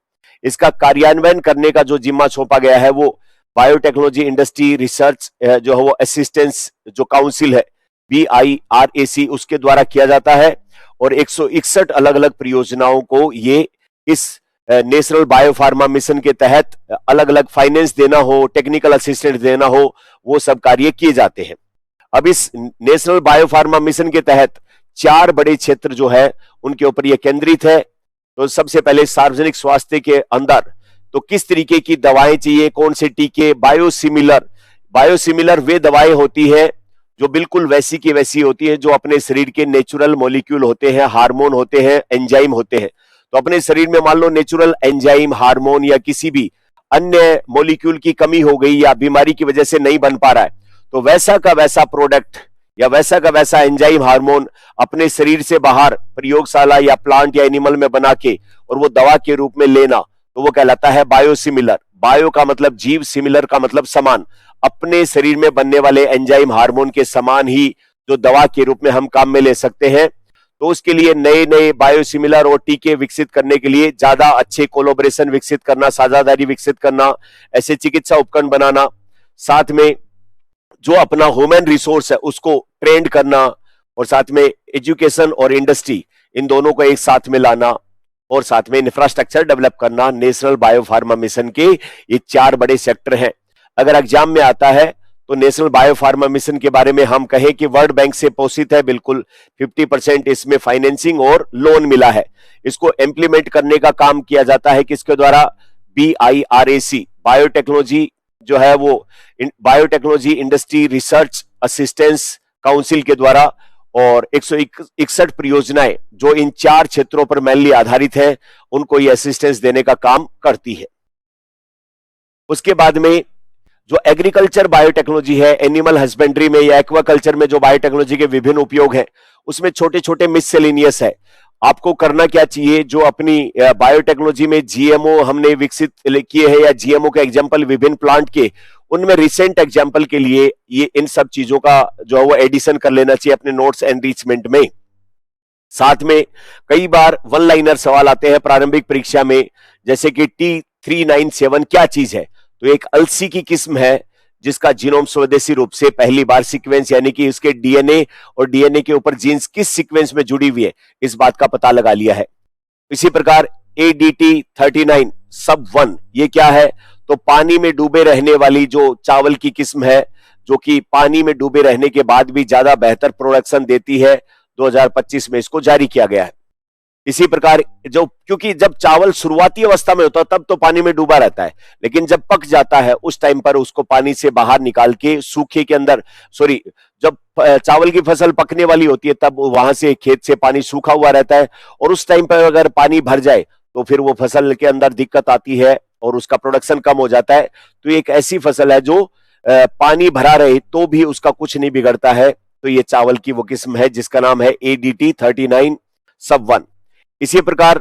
इसका कार्यान्वयन करने का जो जिम्मा सौंपा गया है वो बायोटेक्नोलॉजी इंडस्ट्री रिसर्च जो है वो असिस्टेंस जो काउंसिल है BIRAC उसके द्वारा किया जाता है, और 161 अलग अलग परियोजनाओं को ये इस नेशनल बायोफार्मा मिशन के तहत अलग अलग फाइनेंस देना हो, टेक्निकल असिस्टेंस देना हो, वो सब कार्य किए जाते हैं। अब इस नेशनल बायोफार्मा मिशन के तहत 4 बड़े क्षेत्र जो है उनके ऊपर यह केंद्रित है। तो सबसे पहले सार्वजनिक स्वास्थ्य के अंदर तो किस तरीके की दवाएं चाहिए, कौन से टीके, बायोसिमिलर वे दवाएं होती है जो बिल्कुल वैसी की वैसी होती है, जो अपने शरीर के नेचुरल मॉलिक्यूल होते हैं, हार्मोन होते हैं, एंजाइम होते हैं। तो अपने शरीर में मान लो नेचुरल एंजाइम, हार्मोन या किसी भी अन्य मॉलिक्यूल की कमी हो गई या बीमारी की वजह से नहीं बन पा रहा है, तो वैसा का वैसा प्रोडक्ट या वैसा का वैसा एंजाइम, हार्मोन अपने शरीर से बाहर प्रयोगशाला या प्लांट या एनिमल में बना के और वो दवा के रूप में लेना, तो वो कहलाता है बायोसिमिलर। बायो का मतलब जीव, सिमिलर का मतलब समान, अपने शरीर में बनने वाले एंजाइम, हार्मोन के समान ही जो दवा के रूप में हम काम में ले सकते हैं। तो उसके लिए नए नए बायोसिमिलर और टीके विकसित करने के लिए ज्यादा अच्छे कोलैबोरेशन विकसित करना, साझेदारी विकसित करना, ऐसे चिकित्सा उपकरण बनाना, साथ में जो अपना ह्यूमन रिसोर्स है उसको ट्रेंड करना, और साथ में एजुकेशन और इंडस्ट्री इन दोनों को एक साथ में लाना, और साथ में इंफ्रास्ट्रक्चर डेवलप करना। नेशनल बायोफार्मा मिशन के ये 4 बड़े सेक्टर हैं। अगर एग्जाम में आता है तो नेशनल बायोफार्मा मिशन के बारे में हम कहें कि वर्ल्ड बैंक से पोषित है, बिल्कुल 50% इसमें फाइनेंसिंग और लोन मिला है। इसको इंप्लीमेंट करने का काम किया जाता है किसके द्वारा, BIRAC, बायोटेक्नोलॉजी जो है वो biotechnology industry research assistance council के द्वारा, और 161 परियोजनाएं जो इन 4 क्षेत्रों पर मेनली आधारित है उनको ये असिस्टेंस देने का काम करती है। उसके बाद में जो एग्रीकल्चर बायोटेक्नोलॉजी है, एनिमल हस्बेंड्री में या एक्वाकल्चर में जो बायोटेक्नोलॉजी के विभिन्न उपयोग हैं, उसमें छोटे छोटे मिससेलेनियस है। आपको करना क्या चाहिए, जो अपनी बायोटेक्नोलॉजी में GMO हमने विकसित किए हैं या GMO के एग्जाम्पल विभिन्न प्लांट के, उनमें रिसेंट एग्जाम्पल के लिए ये इन सब चीजों का जो है वो एडिशन कर लेना चाहिए अपने नोट्स एनरिचमेंट में। साथ में कई बार वन लाइनर सवाल आते हैं प्रारंभिक परीक्षा में, जैसे कि T397 क्या चीज है, तो एक अलसी की किस्म है जिसका जीनोम स्वदेशी रूप से पहली बार सीक्वेंस यानी कि उसके डीएनए और डीएनए के ऊपर जीन्स किस सीक्वेंस में जुड़ी हुई है इस बात का पता लगा लिया है। इसी प्रकार ADT39 सब 1 ये क्या है, तो पानी में डूबे रहने वाली जो चावल की किस्म है जो कि पानी में डूबे रहने के बाद भी ज्यादा बेहतर प्रोडक्शन देती है, 2025 में इसको जारी किया गया है। इसी प्रकार जो क्योंकि जब चावल शुरुआती अवस्था में होता है तब तो पानी में डूबा रहता है, लेकिन जब पक जाता है उस टाइम पर उसको पानी से बाहर निकाल के सूखे के अंदर जब चावल की फसल पकने वाली होती है तब वहां से खेत से पानी सूखा हुआ रहता है और उस टाइम पर अगर पानी भर जाए तो फिर वो फसल के अंदर दिक्कत आती है और उसका प्रोडक्शन कम हो जाता है। तो एक ऐसी फसल है जो पानी भरा रहे तो भी उसका कुछ नहीं बिगड़ता है, तो ये चावल की वो किस्म है जिसका नाम है ADT39 सब 1। इसी प्रकार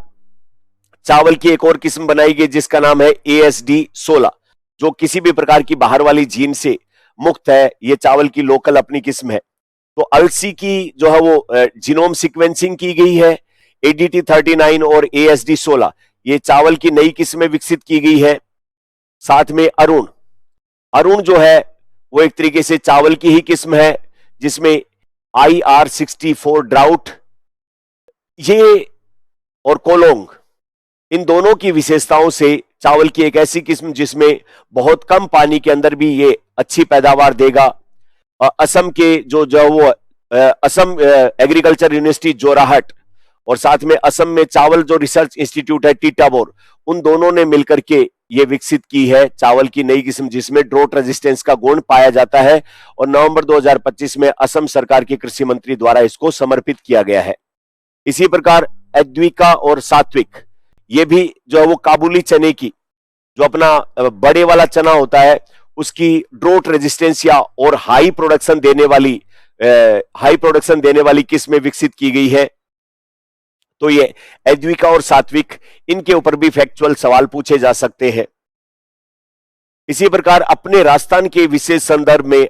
चावल की एक और किस्म बनाई गई जिसका नाम है ASD16 जो किसी भी प्रकार की बाहर वाली जीन से मुक्त है, ये चावल की लोकल अपनी किस्म है। तो अलसी की जो है वो जीनोम सीक्वेंसिंग की गई है, ADT39 और ASD16 ये चावल की नई किस्में विकसित की गई है। साथ में अरुण जो है वो एक तरीके से चावल की ही किस्म है जिसमें IR64 ड्राउट ये और कोलोंग इन दोनों की विशेषताओं से चावल की एक ऐसी किस्म जिसमें बहुत कम पानी के अंदर भी ये अच्छी पैदावार देगा। असम के जो वो असम एग्रीकल्चर यूनिवर्सिटी जोराहट और साथ में असम में चावल जो रिसर्च इंस्टीट्यूट है टीटाबोर, उन दोनों ने मिलकर के ये विकसित की है चावल की नई किस्म जिसमें ड्रोट रेजिस्टेंस का गुण पाया जाता है और नवंबर 2025 में असम सरकार के कृषि मंत्री द्वारा इसको समर्पित किया गया है। इसी प्रकार अद्विका और सात्विक ये भी जो है वो काबुली चने की जो अपना बड़े वाला चना होता है उसकी ड्रोट रेजिस्टेंस या और हाई प्रोडक्शन देने वाली किस्में विकसित की गई है। तो ये अद्विका और सात्विक इनके ऊपर भी फैक्चुअल सवाल पूछे जा सकते हैं। इसी प्रकार अपने राजस्थान के विशेष संदर्भ में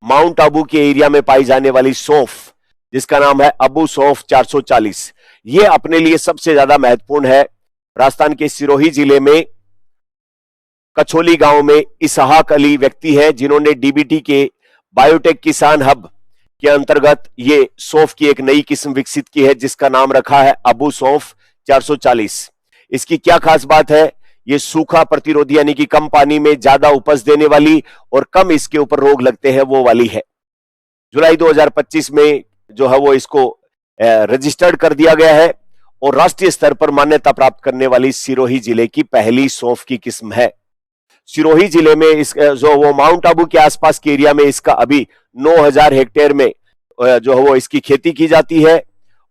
माउंट आबू के एरिया में पाई जाने वाली सौंफ जिसका नाम है अबू सौंफ 440, ये अपने लिए सबसे ज्यादा महत्वपूर्ण है। राजस्थान के सिरोही जिले में कछोली गांव में इसहाक अली व्यक्ति है जिन्होंने डीबीटी के बायोटेक किसान हब के अंतर्गत ये सौंफ की एक नई किस्म विकसित की है जिसका नाम रखा है अबू सौंफ 440। इसकी क्या खास बात है, ये सूखा प्रतिरोधी यानी कि कम पानी में ज्यादा उपज देने वाली और कम इसके ऊपर रोग लगते हैं वो वाली है। जुलाई 2025 में जो है वो इसको रजिस्टर्ड कर दिया गया है और राष्ट्रीय स्तर पर मान्यता प्राप्त करने वाली सिरोही जिले की पहली सौंफ की किस्म है। सिरोही जिले में इस जो वो माउंट आबू के आसपास के एरिया में इसका अभी 9000 हेक्टेयर में जो है वो इसकी खेती की जाती है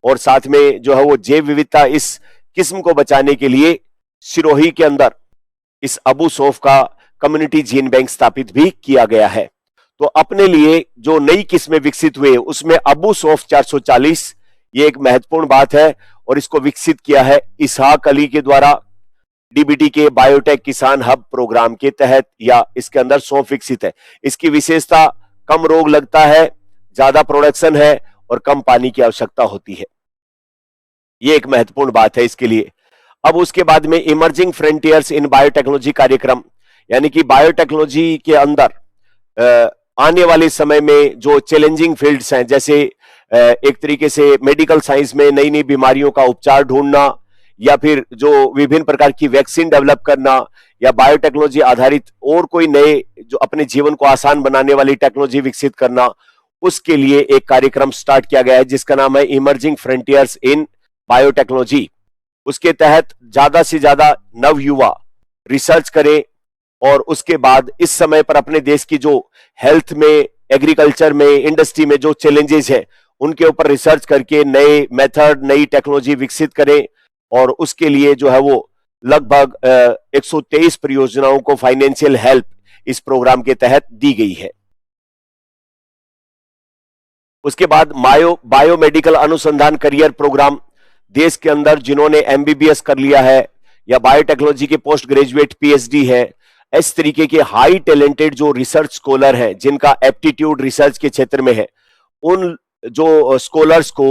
और साथ में जो है वो जैव विविधता इस किस्म को बचाने के लिए सिरोही के अंदर इस अबू सौंफ का कम्युनिटी जीन बैंक स्थापित भी किया गया है। तो अपने लिए जो नई किस्में विकसित हुए उसमें अबू सौंफ 440 ये एक महत्वपूर्ण बात है और इसको विकसित किया है इसहाक अली के द्वारा डीबीटी के बायोटेक किसान हब प्रोग्राम के तहत, या इसके अंदर सौंफ विकसित है। इसकी विशेषता कम रोग लगता है, ज्यादा प्रोडक्शन है और कम पानी की आवश्यकता होती है, ये एक महत्वपूर्ण बात है इसके लिए। अब उसके बाद में इमर्जिंग फ्रंटियर्स इन बायोटेक्नोलॉजी कार्यक्रम यानी कि बायोटेक्नोलॉजी के अंदर आने वाले समय में जो चैलेंजिंग फील्ड्स हैं जैसे एक तरीके से मेडिकल साइंस में नई नई बीमारियों का उपचार ढूंढना या फिर जो विभिन्न प्रकार की वैक्सीन डेवलप करना या बायोटेक्नोलॉजी आधारित और कोई नए जो अपने जीवन को आसान बनाने वाली टेक्नोलॉजी विकसित करना, उसके लिए एक कार्यक्रम स्टार्ट किया गया है जिसका नाम है इमर्जिंग फ्रंटियर्स इन बायोटेक्नोलॉजी। उसके तहत ज्यादा से ज्यादा नव युवा रिसर्च करें और उसके बाद इस समय पर अपने देश की जो हेल्थ में, एग्रीकल्चर में, इंडस्ट्री में जो चैलेंजेस है उनके ऊपर रिसर्च करके नए मेथड, नई टेक्नोलॉजी विकसित करें और उसके लिए जो है वो लगभग 123 परियोजनाओं को फाइनेंशियल हेल्प इस प्रोग्राम के तहत दी गई है। उसके बाद बायोमेडिकल अनुसंधान करियर प्रोग्राम, देश के अंदर जिन्होंने एमबीबीएस कर लिया है या बायोटेक्नोलॉजी के पोस्ट ग्रेजुएट पीएचडी है, इस तरीके के हाई टैलेंटेड जो रिसर्च स्कॉलर हैं जिनका एप्टीट्यूड रिसर्च के क्षेत्र में है, उन जो स्कॉलर्स को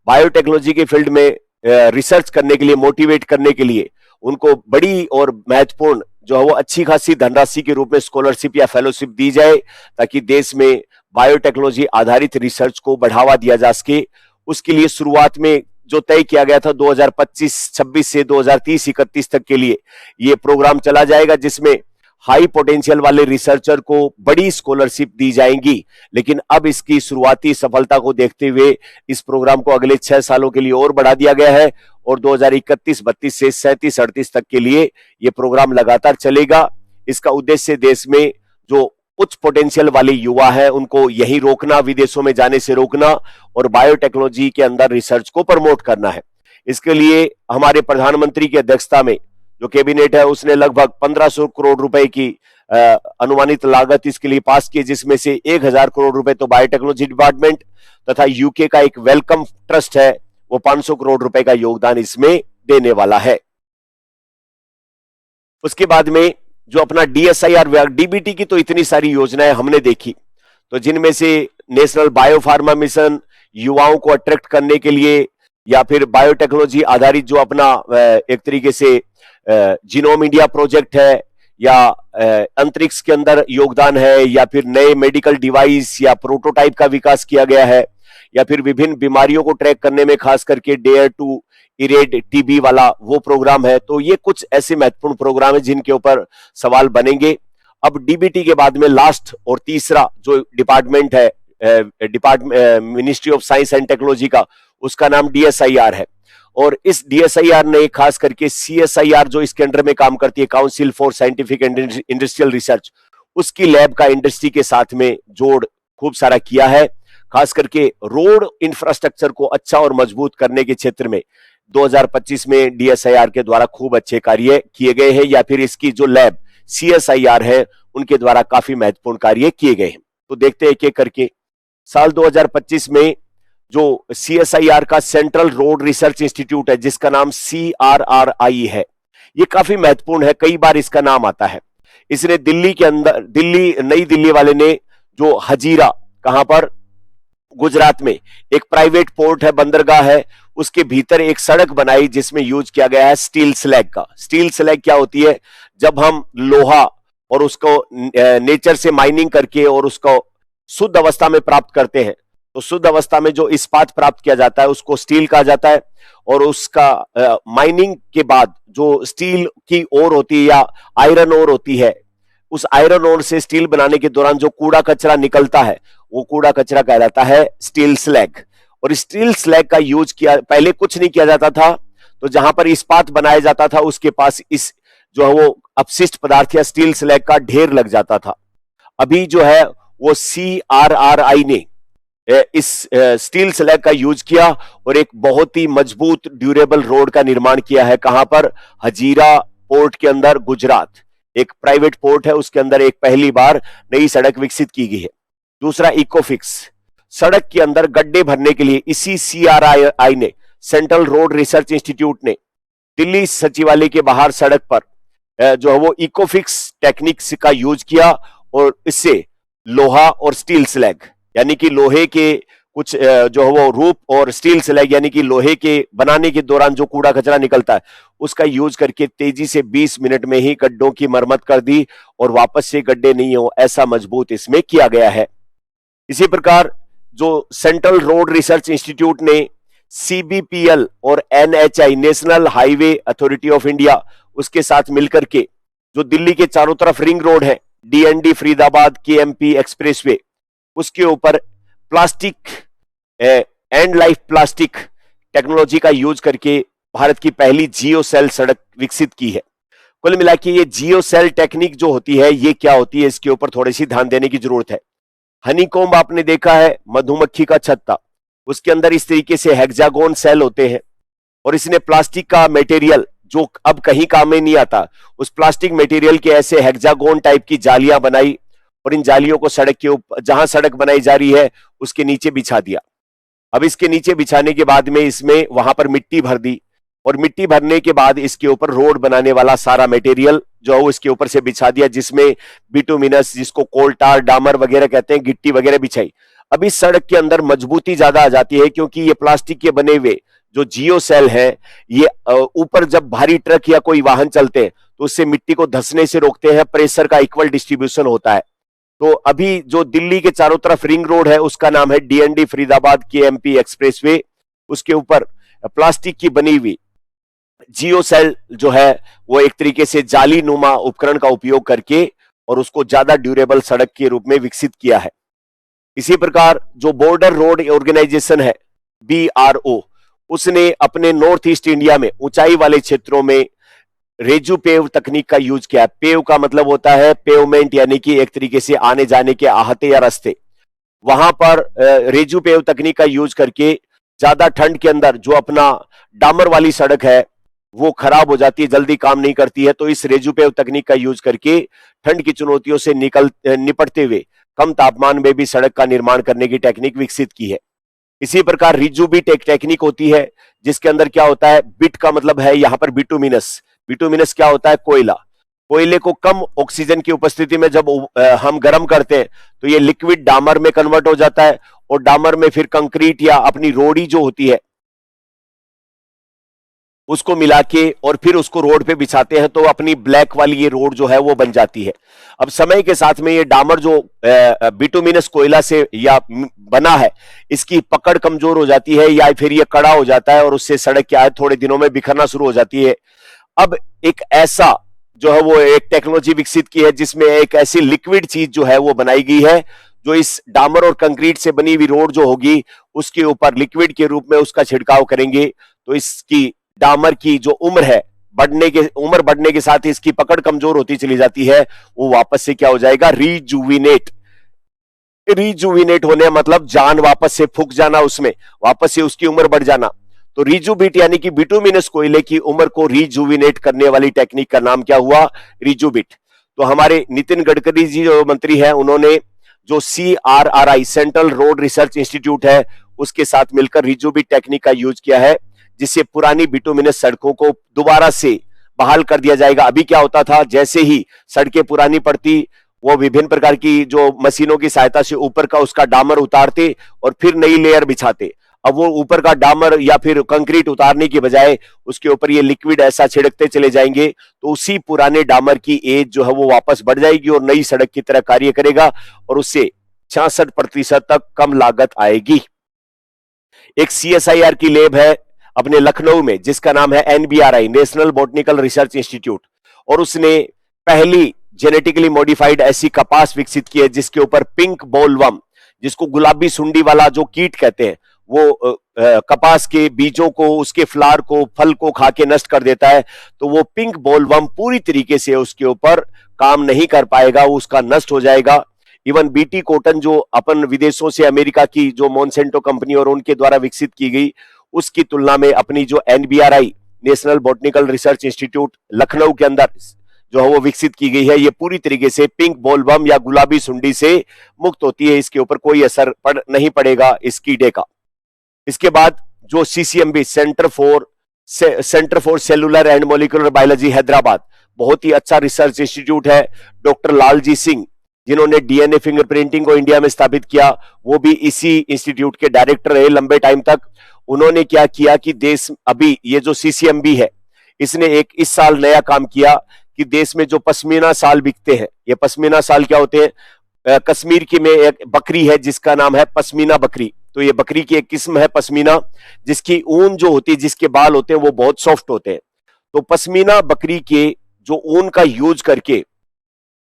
बायोटेक्नोलॉजी के फील्ड में रिसर्च करने के लिए मोटिवेट करने के लिए उनको बड़ी और महत्वपूर्ण जो है वो अच्छी खासी धनराशि के रूप में स्कॉलरशिप या फेलोशिप दी जाए, ताकि देश में बायोटेक्नोलॉजी आधारित रिसर्च को बढ़ावा दिया जा सके। उसके लिए शुरुआत में जो तय किया गया था 2025-26 से 2030-31 तक के लिए ये प्रोग्राम चला जाएगा, जिसमें हाई पोटेंशियल वाले रिसर्चर को बड़ी स्कॉलरशिप दी जाएंगी। लेकिन अब इसकी शुरुआती सफलता को देखते हुए इस प्रोग्राम को अगले 6 सालों के लिए और बढ़ा दिया गया है और 2031-32 से 37-38 तक के लिए यह प्रोग्राम लगातार चलेगा। इसका उद्देश्य देश में जो उच्च पोटेंशियल वाले युवा है उनको यहीं रोकना, विदेशों में जाने से रोकना और बायोटेक्नोलॉजी के अंदर रिसर्च को प्रमोट करना है। इसके लिए हमारे प्रधानमंत्री की अध्यक्षता में जो कैबिनेट है उसने लगभग 1500 करोड़ रुपए की अनुमानित लागत इसके लिए पास की, जिसमें से 1000 करोड़ रुपए तो बायोटेक्नोलॉजी डिपार्टमेंट तथा यूके का एक वेलकम ट्रस्ट है वो 500 करोड़ रुपए का योगदान इसमें देने वाला है। उसके बाद में जो अपना DSIR विभाग, डीबीटी की तो इतनी सारी योजनाएं हमने देखी, तो जिनमें से नेशनल बायोफार्मा मिशन युवाओं को अट्रैक्ट करने के लिए, या फिर बायोटेक्नोलॉजी आधारित जो अपना एक तरीके से जीनोम इंडिया प्रोजेक्ट है, या अंतरिक्ष के अंदर योगदान है, या फिर नए मेडिकल डिवाइस या प्रोटोटाइप का विकास किया गया है, या फिर विभिन्न बीमारियों को ट्रैक करने में खास करके डेयर टू इरेड टीबी वाला वो प्रोग्राम है। तो ये कुछ ऐसे महत्वपूर्ण प्रोग्राम है जिनके ऊपर सवाल बनेंगे। अब डीबीटी के बाद में लास्ट और तीसरा जो डिपार्टमेंट है ministry of science and technology का, उसका नाम DSIR है। और इस DSIR ने खास करके CSIR जो इसके अंडर में काम करती है, council for scientific and industrial research, उसकी लैब का इंडस्ट्री के साथ में जोड़ खूब सारा किया है। खास करके रोड इंफ्रास्ट्रक्चर को अच्छा और मजबूत करने के क्षेत्र में 2025 में DSIR के द्वारा खूब अच्छे कार्य किए गए हैं, या फिर इसकी जो लैब CSIR है उनके द्वारा काफी महत्वपूर्ण कार्य किए गए हैं। तो देखते हैं एक एक करके। साल 2025 में जो CSIR का सेंट्रल रोड रिसर्च इंस्टीट्यूट है जिसका नाम CRRI है, ये काफी महत्वपूर्ण है, कई बार इसका नाम आता है। इसने दिल्ली के अंदर, नई दिल्ली वाले ने जो हजीरा, कहां पर, गुजरात में एक प्राइवेट पोर्ट है, बंदरगाह है, उसके भीतर एक सड़क बनाई जिसमें यूज किया गया है स्टील स्लैग का। स्टील स्लैग क्या होती है? जब हम लोहा और उसको नेचर से माइनिंग करके और उसको शुद्ध अवस्था में प्राप्त करते हैं, तो शुद्ध अवस्था में जो इस्पात प्राप्त किया जाता है उसको स्टील कहा जाता है। और उसका माइनिंग के बाद जो स्टील की ओर होती है या आयरन ओर होती है, उस आयरन ओर से स्टील बनाने के दौरान जो कूड़ा कचरा निकलता है वो कूड़ा कचरा कहा जाता है स्टील स्लैग। और स्टील स्लैग का यूज किया, पहले कुछ नहीं किया जाता था, तो जहां पर इस्पात बनाया जाता था उसके पास इस जो है वो अपशिष्ट पदार्थ या स्टील स्लैग का ढेर लग जाता था। अभी जो है वो CRRI ने इस स्टील स्लैग का यूज किया और एक बहुत ही मजबूत ड्यूरेबल रोड का निर्माण किया है। कहां पर? हजीरा पोर्ट के अंदर, गुजरात, एक प्राइवेट पोर्ट है, उसके अंदर एक पहली बार नई सड़क विकसित की गई है। दूसरा, इकोफिक्स, सड़क के अंदर गड्ढे भरने के लिए इसी CRRI ने, सेंट्रल रोड रिसर्च इंस्टीट्यूट ने, दिल्ली सचिवालय के बाहर सड़क पर जो है वो इकोफिक्स टेक्निक्स का यूज किया और इससे लोहा और स्टील स्लैग, यानी कि लोहे के कुछ जो है वो रूप, और स्टील स्लैग यानी कि लोहे के बनाने के दौरान जो कूड़ा कचरा निकलता है उसका यूज करके तेजी से 20 मिनट में ही गड्ढों की मरम्मत कर दी और वापस से गड्ढे नहीं हो ऐसा मजबूत इसमें किया गया है। इसी प्रकार जो सेंट्रल रोड रिसर्च इंस्टीट्यूट ने CBPL और NHI, national highway authority of India, उसके साथ मिलकर के जो दिल्ली के चारों तरफ रिंग रोड है, DND फरीदाबाद KMP एक्सप्रेसवे, उसके ऊपर plastic and life plastic technology का यूज करके भारत की पहली जियो सेल सड़क विकसित की है। कुल मिला के ये जियो सेल टेक्निक जो होती है ये क्या होती है, इसके ऊपर थोड़ी सी ध्यान देने की जरूरत है। हनीकॉम्ब आपने देखा है, मधुमक्खी का छत्ता, उसके अंदर इस तरीके से हेक्सागोन सेल होते हैं और इसने प्लास्टिक का मटेरियल जो अब कहीं काम में नहीं आता, उस प्लास्टिक मटेरियल के ऐसे हेक्सागोन टाइप की जालियां बनाई और इन जालियों को सड़क के ऊपर, जहां सड़क बनाई जा रही है उसके नीचे बिछा दिया। अब इसके नीचे बिछाने के बाद में इसमें वहां पर मिट्टी भर दी और मिट्टी भरने के बाद इसके ऊपर रोड बनाने वाला सारा मटेरियल जो है वो इसके ऊपर से बिछा दिया, जिसमें बिटुमिनस, जिसको कोल टार, डामर वगैरह कहते हैं, गिट्टी वगैरह बिछाई। अब इस सड़क के अंदर मजबूती ज्यादा आ जाती है क्योंकि ये प्लास्टिक के बने हुए जो जियो सेल है, ये ऊपर जब भारी ट्रक या कोई वाहन चलते हैं तो उससे मिट्टी को धंसने से रोकते हैं, प्रेशर का इक्वल डिस्ट्रीब्यूशन होता है। तो अभी जो दिल्ली के चारों तरफ रिंग रोड है उसका नाम है डीएनडी फरीदाबाद केएमपी एक्सप्रेसवे। उसके ऊपर प्लास्टिक की बनी हुई जियो सेल जो है वो एक तरीके से जाली नुमा उपकरण का उपयोग करके और उसको ज्यादा ड्यूरेबल सड़क के रूप में विकसित किया है। इसी प्रकार जो बॉर्डर रोड ऑर्गेनाइजेशन है बीआरओ, उसने अपने नॉर्थ ईस्ट इंडिया में ऊंचाई वाले क्षेत्रों में रेजू पेव तकनीक का यूज किया है। पेव का मतलब होता है पेवमेंट, यानी कि एक तरीके से आने जाने के आहते या रास्ते। वहां पर रेजू पेव तकनीक का यूज करके ज्यादा ठंड के अंदर जो अपना डामर वाली सड़क है वो खराब हो जाती है, जल्दी काम नहीं करती है, तो इस रेजू पेव तकनीक का यूज करके ठंड की चुनौतियों से निपटते हुए कम तापमान में भी सड़क का निर्माण करने की टेक्निक विकसित की है। इसी प्रकार रिजू बिट एक टेक्निक होती है जिसके अंदर क्या होता है, बिट का मतलब है यहां पर बिटुमिनस। बिटुमिनस क्या होता है, कोयला। कोयले को कम ऑक्सीजन की उपस्थिति में जब हम गर्म करते हैं तो ये लिक्विड डामर में कन्वर्ट हो जाता है और डामर में फिर कंक्रीट या अपनी रोड़ी जो होती है उसको मिला के और फिर उसको रोड पे बिछाते हैं, तो अपनी ब्लैक वाली ये रोड जो है वो बन जाती है। अब समय के साथ में ये डामर जो बिटुमिनस कोयला से या बना है, इसकी पकड़ कमजोर हो जाती है या फिर ये कड़ा हो जाता है और उससे सड़क क्या है थोड़े दिनों में बिखरना शुरू हो जाती है। अब एक ऐसा जो है वो एक टेक्नोलॉजी विकसित की है जिसमें एक ऐसी लिक्विड चीज जो है वो बनाई गई है जो इस डामर और कंक्रीट से बनी हुई रोड जो होगी उसके ऊपर लिक्विड के रूप में उसका छिड़काव करेंगे, तो इसकी डामर की जो उम्र है उम्र बढ़ने के साथ ही इसकी पकड़ कमजोर होती चली जाती है, वो वापस से क्या हो जाएगा, रीजुविनेट। रीजुविनेट होने मतलब जान वापस से फूक जाना, उसमें वापस से उसकी उम्र बढ़ जाना। तो रिजुबिट यानी कि बिटुमिनस कोयले की उम्र को रिजुविनेट करने वाली टेक्निक का नाम क्या हुआ, रिजुबिट। तो हमारे नितिन गडकरी जी जो मंत्री है उन्होंने जो CRRI central road research institute है उसके साथ मिलकर रिजुबिट टेक्निक का यूज किया है, जिससे पुरानी बिटुमिनस सड़कों को दोबारा से बहाल कर दिया जाएगा। अभी क्या होता था, जैसे ही सड़कें पुरानी पड़ती वो विभिन्न प्रकार की जो मशीनों की सहायता से ऊपर का उसका डामर उतारते और फिर नई लेयर बिछाते। अब वो ऊपर का डामर या फिर कंक्रीट उतारने की बजाय उसके ऊपर ये लिक्विड ऐसा छिड़कते चले जाएंगे, तो उसी पुराने डामर की एज जो है वो वापस बढ़ जाएगी और नई सड़क की तरह कार्य करेगा और उससे 66% तक कम लागत आएगी। एक CSIR की लैब है अपने लखनऊ में जिसका नाम है NBRI, national botanical research institute, और उसने पहली जेनेटिकली मॉडिफाइड ऐसी कपास विकसित की है जिसके ऊपर पिंक बोलवर्म, जिसको गुलाबी सुंडी वाला जो कीट कहते हैं, वो कपास के बीजों को, उसके फ्लावर को, फल को खा के नष्ट कर देता है। तो वो पिंक बोलवर्म पूरी तरीके से उसके ऊपर काम नहीं कर पाएगा, वो उसका नष्ट हो जाएगा। इवन BT कॉटन जो अपन विदेशों से अमेरिका की जो मॉन्सेंटो कंपनी और उनके द्वारा विकसित की गई उसकी तुलना में अपनी जो NBRI national botanical research institute Lucknow के अंदर जो है वो विकसित की गई है, ये पूरी तरीके से पिंक बोलवर्म या गुलाबी सुंडी से मुक्त होती है, इसके ऊपर कोई असर नहीं पड़ेगा इस कीड़े का। इसके बाद जो CCMB centre for cellular and molecular biology Hyderabad, बहुत ही अच्छा रिसर्च इंस्टीट्यूट है। डॉक्टर लालजी सिंह जिन्होंने DNA फिंगरप्रिंटिंग को इंडिया में स्थापित किया, वो भी इसी इंस्टीट्यूट के डायरेक्टर रहे लंबे टाइम तक। उन्होंने क्या किया कि देश, अभी ये जो CCMB है इसने एक इस साल नया काम किया कि देश में जो पश्मीना शाल बिकते हैं, ये पश्मीना शाल क्या होते हैं, कश्मीर की में एक बकरी है जिसका नाम है पश्मीना बकरी। तो ये बकरी की एक किस्म है पश्मीना, जिसकी ऊन जो होती है, जिसके बाल होते हैं वो बहुत सॉफ्ट होते हैं। तो पश्मीना बकरी के जो ऊन का यूज करके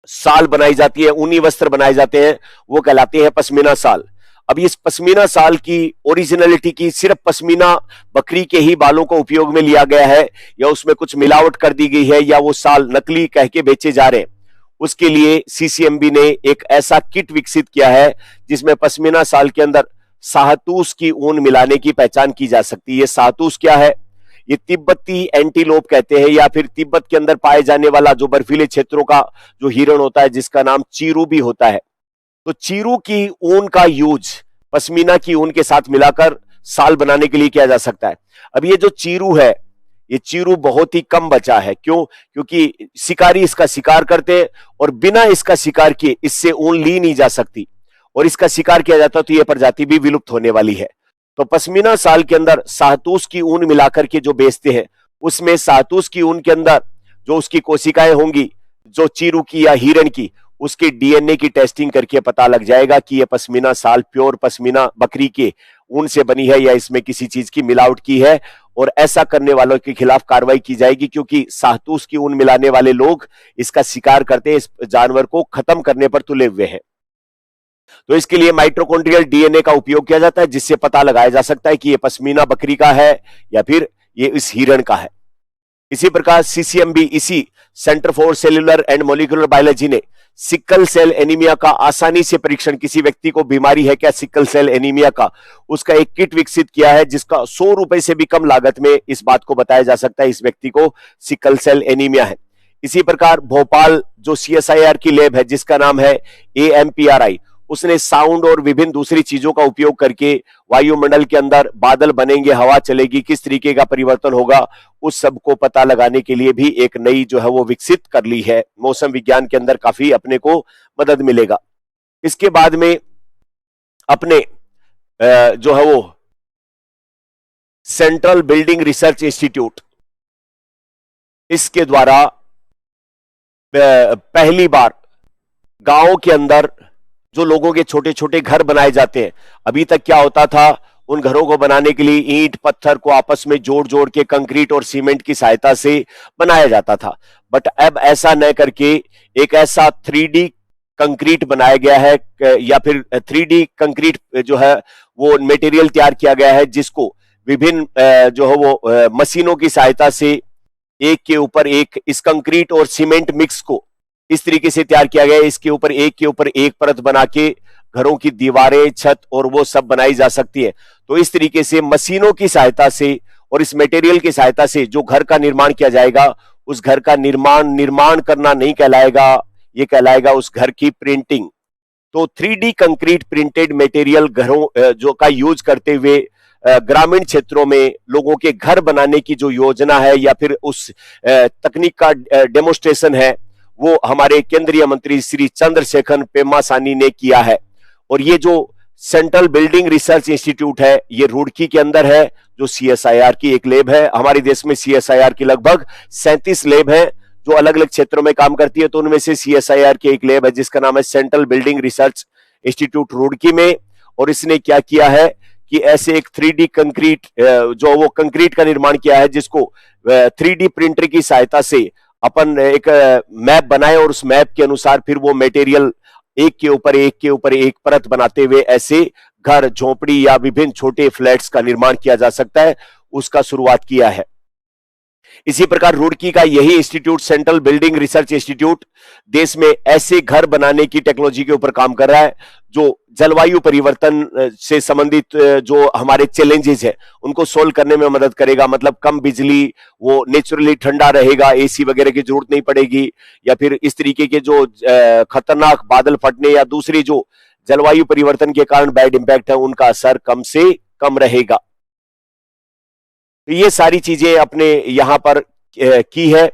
शाल बनाई जाती है, ऊनी वस्त्र बनाए जाते हैं, वो कहलाते हैं पश्मीना शाल। अब इस पश्मीना शाल की ओरिजिनलिटी की सिर्फ पश्मीना बकरी के ही बालों को उपयोग में लिया गया है या उसमें कुछ मिलावट कर दी गई है या वो शाल नकली कह के बेचे जा रहे हैं, उसके लिए CCMB ने एक ऐसा किट विकसित किया है जिसमें पश्मीना शाल के अंदर शाहतूश की ऊन मिलाने की पहचान की जा सकती है। ये शाहतूश क्या है, ये तिब्बती एंटीलोप कहते हैं या फिर तिब्बत के अंदर पाए जाने वाला जो बर्फीले क्षेत्रों का जो हिरण होता है जिसका नाम चीरू भी होता है। तो चीरू की ऊन का यूज पश्मीना की ऊन के साथ मिलाकर शाल बनाने के लिए किया जा सकता है। अब ये जो चीरू है, ये चीरू बहुत ही कम बचा है, क्यों? क्योंकि शिकारी इसका शिकार करते हैं और बिना इसका शिकार किए इससे ऊन ली नहीं जा सकती। और इसका शिकार किया जाता तो यह प्रजाति भी विलुप्त होने वाली है। तो पश्मीना साल के अंदर शाहतूश की ऊन मिलाकर के जो बेचते हैं, उसमें शाहतूश की ऊन के अंदर जो उसकी कोशिकाएं होंगी, जो चीरू की या हिरन की, उसके डीएनए की टेस्टिंग करके पता लग जाएगा कि यह पश्मीना साल प्योर पश्मीना बकरी के ऊन से बनी है या इसमें किसी चीज की मिलावट की है, और ऐसा करने वालों के खिलाफ कार्रवाई की जाएगी, क्योंकि शाहतूश की ऊन मिलाने वाले लोग इसका शिकार करते हैं, इस जानवर को खत्म करने पर तुले हुए हैं। तो इसके लिए माइटोकॉन्ड्रियल डीएनए का उपयोग किया जाता है, जिससे पता लगाया जा सकता है कि यह पश्मीना बकरी का है या फिर ये इस हिरण का है। इसी प्रकार सीसीएमबी, इसी centre for cellular and molecular biology ने सिकल सेल एनीमिया का आसानी से परीक्षण, किसी व्यक्ति को बीमारी है क्या सिकल सेल एनीमिया का, उसका एक किट विकसित किया है, जिसका 100 रुपए से भी कम लागत में इस बात को बताया जा सकता है इस व्यक्ति को सिकल सेल एनीमिया है। इसी प्रकार भोपाल जो सीएसआईआर की लैब है, जिसका नाम है AMPRI, उसने साउंड और विभिन्न दूसरी चीजों का उपयोग करके वायुमंडल के अंदर बादल बनेंगे, हवा चलेगी, किस तरीके का परिवर्तन होगा, उस सब को पता लगाने के लिए भी एक नई जो है वो विकसित कर ली है। मौसम विज्ञान के अंदर काफी अपने को मदद मिलेगा। इसके बाद में अपने जो है वो सेंट्रल बिल्डिंग रिसर्च इंस्टीट्यूट, इसके द्वारा पहली बार गांव के अंदर जो लोगों के छोटे छोटे घर बनाए जाते हैं, अभी तक क्या होता था, उन घरों को बनाने के लिए ईंट पत्थर को आपस में जोड़ जोड़ के कंक्रीट और सीमेंट की सहायता से बनाया जाता था। बट अब ऐसा न करके एक ऐसा 3D कंक्रीट बनाया गया है, या फिर 3D कंक्रीट जो है वो मटेरियल तैयार किया गया है, जिसको विभिन्न जो है वो मशीनों की सहायता से एक के ऊपर एक इस कंक्रीट और सीमेंट मिक्स को इस तरीके से तैयार किया गया है, इसके ऊपर एक परत बना के घरों की दीवारें, छत और वो सब बनाई जा सकती है। तो इस तरीके से मशीनों की सहायता से और इस मटेरियल की सहायता से जो घर का निर्माण किया जाएगा, उस घर का निर्माण करना नहीं कहलाएगा, ये कहलाएगा उस घर की प्रिंटिंग। तो 3D कंक्रीट प्रिंटेड मटेरियल घरों जो का यूज करते हुए ग्रामीण क्षेत्रों में लोगों के घर बनाने की जो योजना है या फिर उस तकनीक का डेमोस्ट्रेशन है, वो हमारे केंद्रीय मंत्री श्री चंद्रशेखर पेम्मासानी ने किया है। और ये जो सेंट्रल बिल्डिंग रिसर्च इंस्टीट्यूट है, ये रुड़की के अंदर है, जो सीएसआईआर की एक लैब है। हमारे देश में सीएसआईआर की लगभग 37 लैब है जो अलग अलग क्षेत्रों में काम करती है। तो उनमें से सीएसआईआर की एक लैब है जिसका नाम है central building research institute Roorkee में। और इसने क्या किया है कि ऐसे एक 3D कंक्रीट जो वो कंक्रीट का निर्माण किया है, जिसको 3D प्रिंटर की सहायता से अपन एक मैप बनाए और उस मैप के अनुसार फिर वो मटेरियल एक के ऊपर एक परत बनाते हुए ऐसे घर, झोपड़ी या विभिन्न छोटे फ्लैट्स का निर्माण किया जा सकता है, उसका शुरुआत किया है। इसी प्रकार रुड़की का यही institute central building research institute देश में ऐसे घर बनाने की टेक्नोलॉजी के ऊपर काम कर रहा है जो जलवायु परिवर्तन से संबंधित जो हमारे चैलेंजेस है उनको सोल्व करने में मदद करेगा। मतलब कम बिजली, वो नेचुरली ठंडा रहेगा, एसी वगैरह की जरूरत नहीं पड़ेगी, या फिर इस तरीके के जो खतरनाक बादल फटने या दूसरी जो जलवायु परिवर्तन के कारण बैड इंपैक्ट है, उनका असर कम से कम रहेगा। तो ये सारी चीजें अपने यहां पर की है।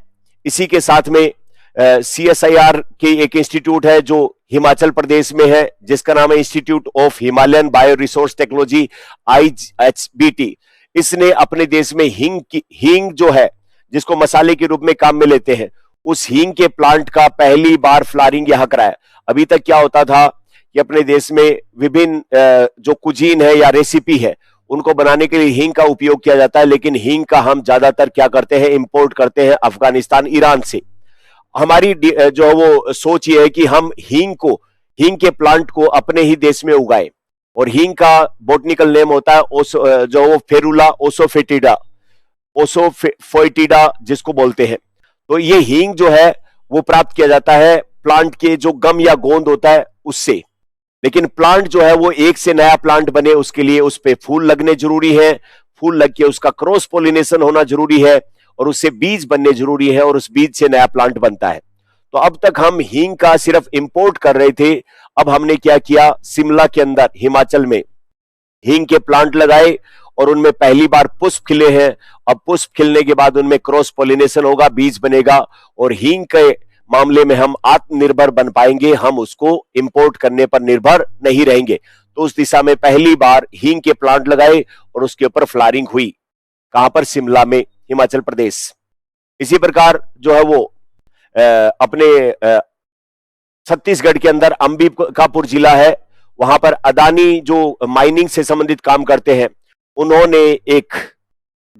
इसी के साथ में सीएसआईआर के एक इंस्टीट्यूट है जो हिमाचल प्रदेश में है, जिसका नाम है institute of Himalayan bio resource technology IHBT। इसने अपने देश में हींग जो है, जिसको मसाले के रूप में काम में लेते हैं, उस हींग के प्लांट का पहली बार फ्लावरिंग यहां कराया। अभी तक क्या होता था कि अपने देश में विभिन्न जो कुजीन है या रेसिपी है, उनको बनाने के लिए हींग का उपयोग किया जाता है, लेकिन हींग का हम ज्यादातर क्या करते हैं, इंपोर्ट करते हैं अफगानिस्तान, ईरान से। हमारी जो है वो सोच ये है कि हम हींग के प्लांट को अपने ही देश में उगाएं। और हींग का बोटनिकल नेम होता है जो वो फेरुला ओसोफेटिडा जिसको बोलते हैं। तो ये हींग जो है वो प्राप्त किया जाता है प्लांट के जो गम या गोंद होता है उससे। लेकिन प्लांट जो है वो एक से नया प्लांट बने, उसके लिए उस पे फूल लगने जरूरी है, फूल लग के उसका क्रॉस पोलिनेशन होना जरूरी है, और उससे बीज बनने जरूरी है, और उस बीज से नया प्लांट बनता है। तो अब तक हम हींग का सिर्फ इंपोर्ट कर रहे थे। अब हमने क्या किया, शिमला के अंदर हिमाचल में हींग के प्लांट लगाए और उनमें पहली बार पुष्प खिले हैं। अब पुष्प खिलने के बाद उनमें क्रॉस पोलिनेशन होगा, बीज बनेगा, और हींग के मामले में हम आत्मनिर्भर बन पाएंगे, हम उसको इंपोर्ट करने पर निर्भर नहीं रहेंगे। तो उस दिशा में पहली बार हींग के प्लांट लगाए और उसके ऊपर फ्लावरिंग हुई। कहां पर? शिमला में, हिमाचल प्रदेश। इसी प्रकार जो है वो अपने छत्तीसगढ़ के अंदर अंबिकापुर जिला है, वहां पर अदानी जो माइनिंग से संबंधित काम करते हैं, उन्होंने एक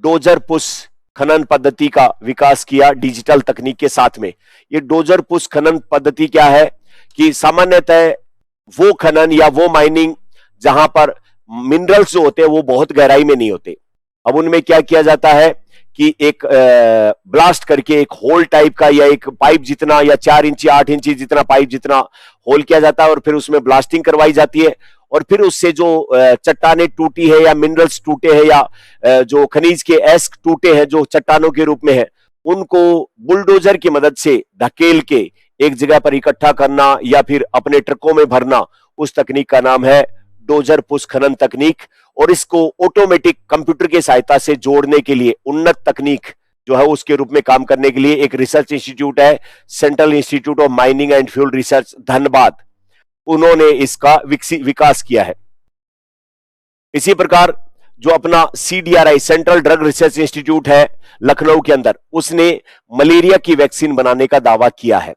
डोजर पुश खनन पद्धति का विकास किया डिजिटल तकनीक के साथ में। ये डोजर पुश खनन पद्धति क्या है कि सामान्यतः वो खनन या वो माइनिंग जहां पर मिनरल्स जो होते हैं वो बहुत गहराई में नहीं होते। अब उनमें क्या किया जाता है कि एक ब्लास्ट करके एक होल टाइप का या एक पाइप जितना या 4 इंची 8 इंची जितना पाइप जितना होल किया जाता है और फिर उसमें ब्लास्टिंग करवाई जाती है और फिर उससे जो चट्टाने टूटी है या मिनरल्स टूटे हैं या जो खनिज के एस्क टूटे हैं जो चट्टानों के रूप में है, उनको बुलडोजर की मदद से धकेल के एक जगह पर इकट्ठा करना या फिर अपने ट्रकों में भरना, उस तकनीक का नाम है डोजर पुश खनन तकनीक। और इसको ऑटोमेटिक कंप्यूटर की सहायता से जोड़ने के लिए उन्नत तकनीक जो है उसके रूप में काम करने के लिए एक रिसर्च इंस्टीट्यूट है, central institute of mining and fuel research Dhanbad, उन्होंने इसका विकास किया है। इसी प्रकार जो अपना CDRI central drug research institute है लखनऊ के अंदर, उसने मलेरिया की वैक्सीन बनाने का दावा किया है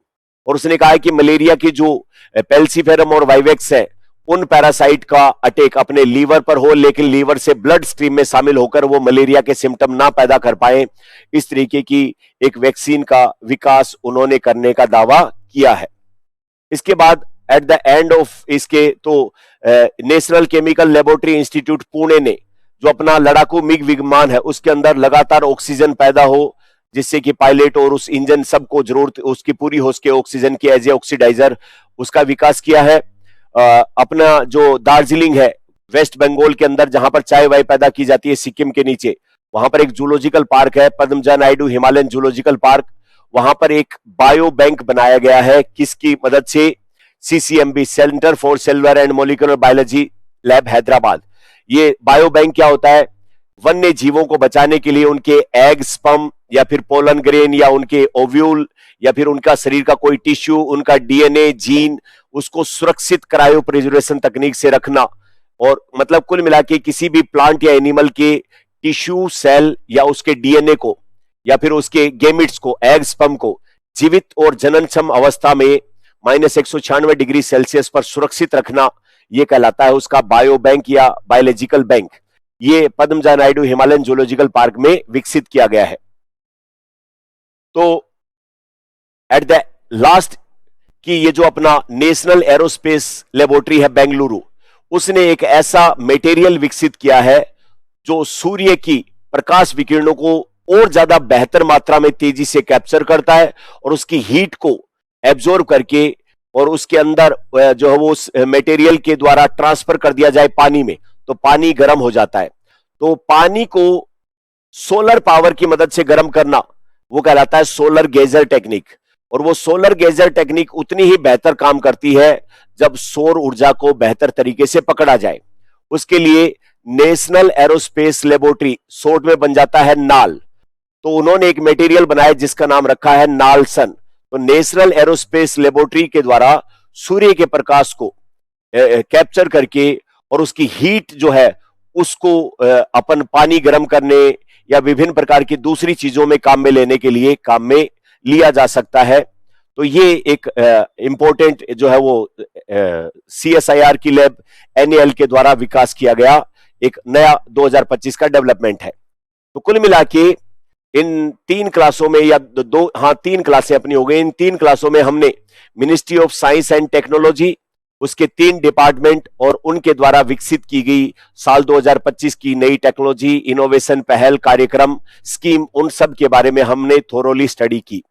और उसने कहा है कि मलेरिया की जो पेल्सीफेरम और वाइवेक्स है, उन पैरासाइट का अटैक अपने लीवर पर हो लेकिन लीवर से ब्लड स्ट्रीम में शामिल होकर वो मलेरिया के सिम्टम ना पैदा कर पाए, इस तरीके की एक वैक्सीन का विकास उन्होंने करने का दावा किया है। इसके बाद एट द एंड ऑफ इसके तो national chemical laboratory institute Pune ने जो अपना लड़ाकू मिग विमान है उसके अंदर लगातार ऑक्सीजन पैदा हो, जिससे कि पायलट और उस इंजन सबको जरूरत उसकी पूरी हो सके ऑक्सीजन की एज ए ऑक्सीडाइजर, उसका विकास किया है। अपना जो दार्जिलिंग है वेस्ट बंगाल के अंदर जहां पर चाय वाय पैदा की जाती है सिक्किम के नीचे, वहां पर एक जूलॉजिकल पार्क है Padmaja Naidu Himalayan zoological park, वहां पर एक बायो बैंक बनाया गया है किसकी मदद से? CCMB centre for cellular and molecular biology lab Hyderabad. ये बायो बैंक क्या होता है? वन्य जीवों को बचाने के लिए उनके एग स्पर्म या फिर पोलन ग्रेन या उनके ओव्यूल या फिर उनका शरीर का कोई टिश्यू, उनका DNA जीन, उसको सुरक्षित क्रायो प्रिजर्वेशन तकनीक से रखना। और मतलब कुल मिला के किसी भी प्लांट या एनिमल के टिश्यू सेल या उसके DNA को या फिर उसके गेमिट्स को, एग स्पर्म को जीवित और जननक्षम अवस्था में -196 डिग्री सेल्सियस पर सुरक्षित रखना, यह कहलाता है उसका बायो बैंक या बायोलॉजिकल बैंक। ये Padmaja Naidu Himalayan zoological park में विकसित किया गया है। तो एट द लास्ट कि ये जो अपना नेशनल एरोस्पेस लेबोरेटरी है बेंगलुरु, उसने एक ऐसा मटेरियल विकसित किया है जो सूर्य की प्रकाश विकिरणों को और ज्यादा बेहतर मात्रा में तेजी से कैप्चर करता है और उसकी हीट को एब्जॉर्ब करके और उसके अंदर जो है वो मटेरियल के द्वारा ट्रांसफर कर दिया जाए पानी में, तो पानी गर्म हो जाता है। तो पानी को सोलर पावर की मदद से गर्म करना वो कहलाता है सोलर गेजर टेक्निक। और वो सोलर गेजर टेक्निक उतनी ही बेहतर काम करती है जब सौर ऊर्जा को बेहतर तरीके से पकड़ा जाए। उसके लिए नेशनल एरोस्पेस लेबोरेटरी, शॉर्ट में बन जाता है नाल, तो उन्होंने एक मटेरियल बनाया जिसका नाम रखा है नालसन। तो नेशनल एरोस्पेस लेबोरेटरी के द्वारा सूर्य के प्रकाश को कैप्चर करके और उसकी हीट जो है उसको अपन पानी गर्म करने या विभिन्न प्रकार की दूसरी चीजों में काम में लेने के लिए काम में लिया जा सकता है। तो ये एक इंपॉर्टेंट जो है वो CSIR की लैब NAL के द्वारा विकास किया गया एक नया 2025 का डेवलपमेंट है। तो कुल मिला के इन 3 क्लासों में या 3 क्लासें अपनी हो गई। इन 3 क्लासों में हमने ministry of science and technology, उसके 3 डिपार्टमेंट और उनके द्वारा विकसित की गई साल 2025 की नई टेक्नोलॉजी, इनोवेशन, पहल, कार्यक्रम, स्कीम, उन सब के बारे में हमने थोरोली स्टडी की।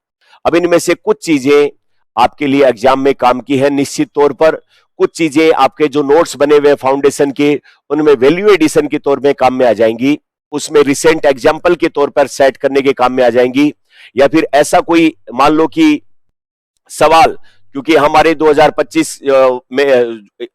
अब इनमें से कुछ चीजें आपके लिए एग्जाम में काम की है निश्चित तौर पर, कुछ चीजें आपके जो नोट्स बने हुए फाउंडेशन के उनमें वैल्यू एडिशन के तौर में काम में आ जाएंगी, उसमें रिसेंट एग्जाम्पल के तौर पर सेट करने के काम में आ जाएंगी, या फिर ऐसा कोई मान लो कि सवाल, क्योंकि हमारे 2025 में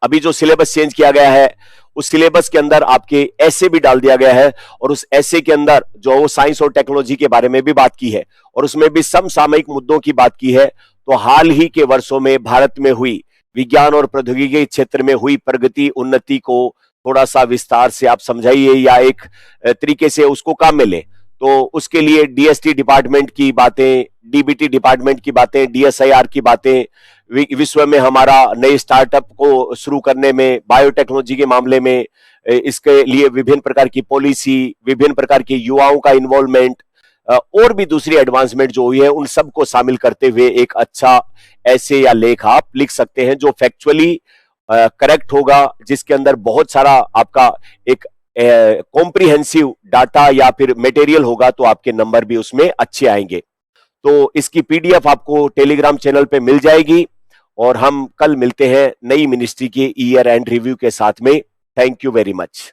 अभी जो सिलेबस चेंज किया गया है उस सिलेबस के अंदर आपके ऐसे भी डाल दिया गया है और उस ऐसे के अंदर जो साइंस और टेक्नोलॉजी के बारे में भी बात की है और उसमें भी समसामयिक मुद्दों की बात की है। तो हाल ही के वर्षों में भारत में हुई विज्ञान और प्रौद्योगिकी क्षेत्र में हुई प्रगति उन्नति को थोड़ा सा विस्तार से आप समझाइए, या एक तरीके से उसको काम में ले। तो उसके लिए डीएसटी डिपार्टमेंट की बातें, डीबीटी डिपार्टमेंट की बातें, डीएसआईआर की बातें, विश्व में हमारा नए स्टार्टअप को शुरू करने में, बायोटेक्नोलॉजी के मामले में इसके लिए विभिन्न प्रकार की पॉलिसी, विभिन्न प्रकार के युवाओं का इन्वॉल्वमेंट, और भी दूसरी एडवांसमेंट जो हुई है, उन सबको शामिल करते हुए एक अच्छा ऐसे या लेख आप लिख सकते हैं जो फैक्चुअली करेक्ट होगा, जिसके अंदर बहुत सारा आपका एक कॉम्प्रिहेंसिव डाटा या फिर मटेरियल होगा, तो आपके नंबर भी उसमें अच्छे आएंगे। तो इसकी पीडीएफ आपको टेलीग्राम चैनल पे मिल जाएगी, और हम कल मिलते हैं नई मिनिस्ट्री के ईयर एंड रिव्यू के साथ में। Thank you very much.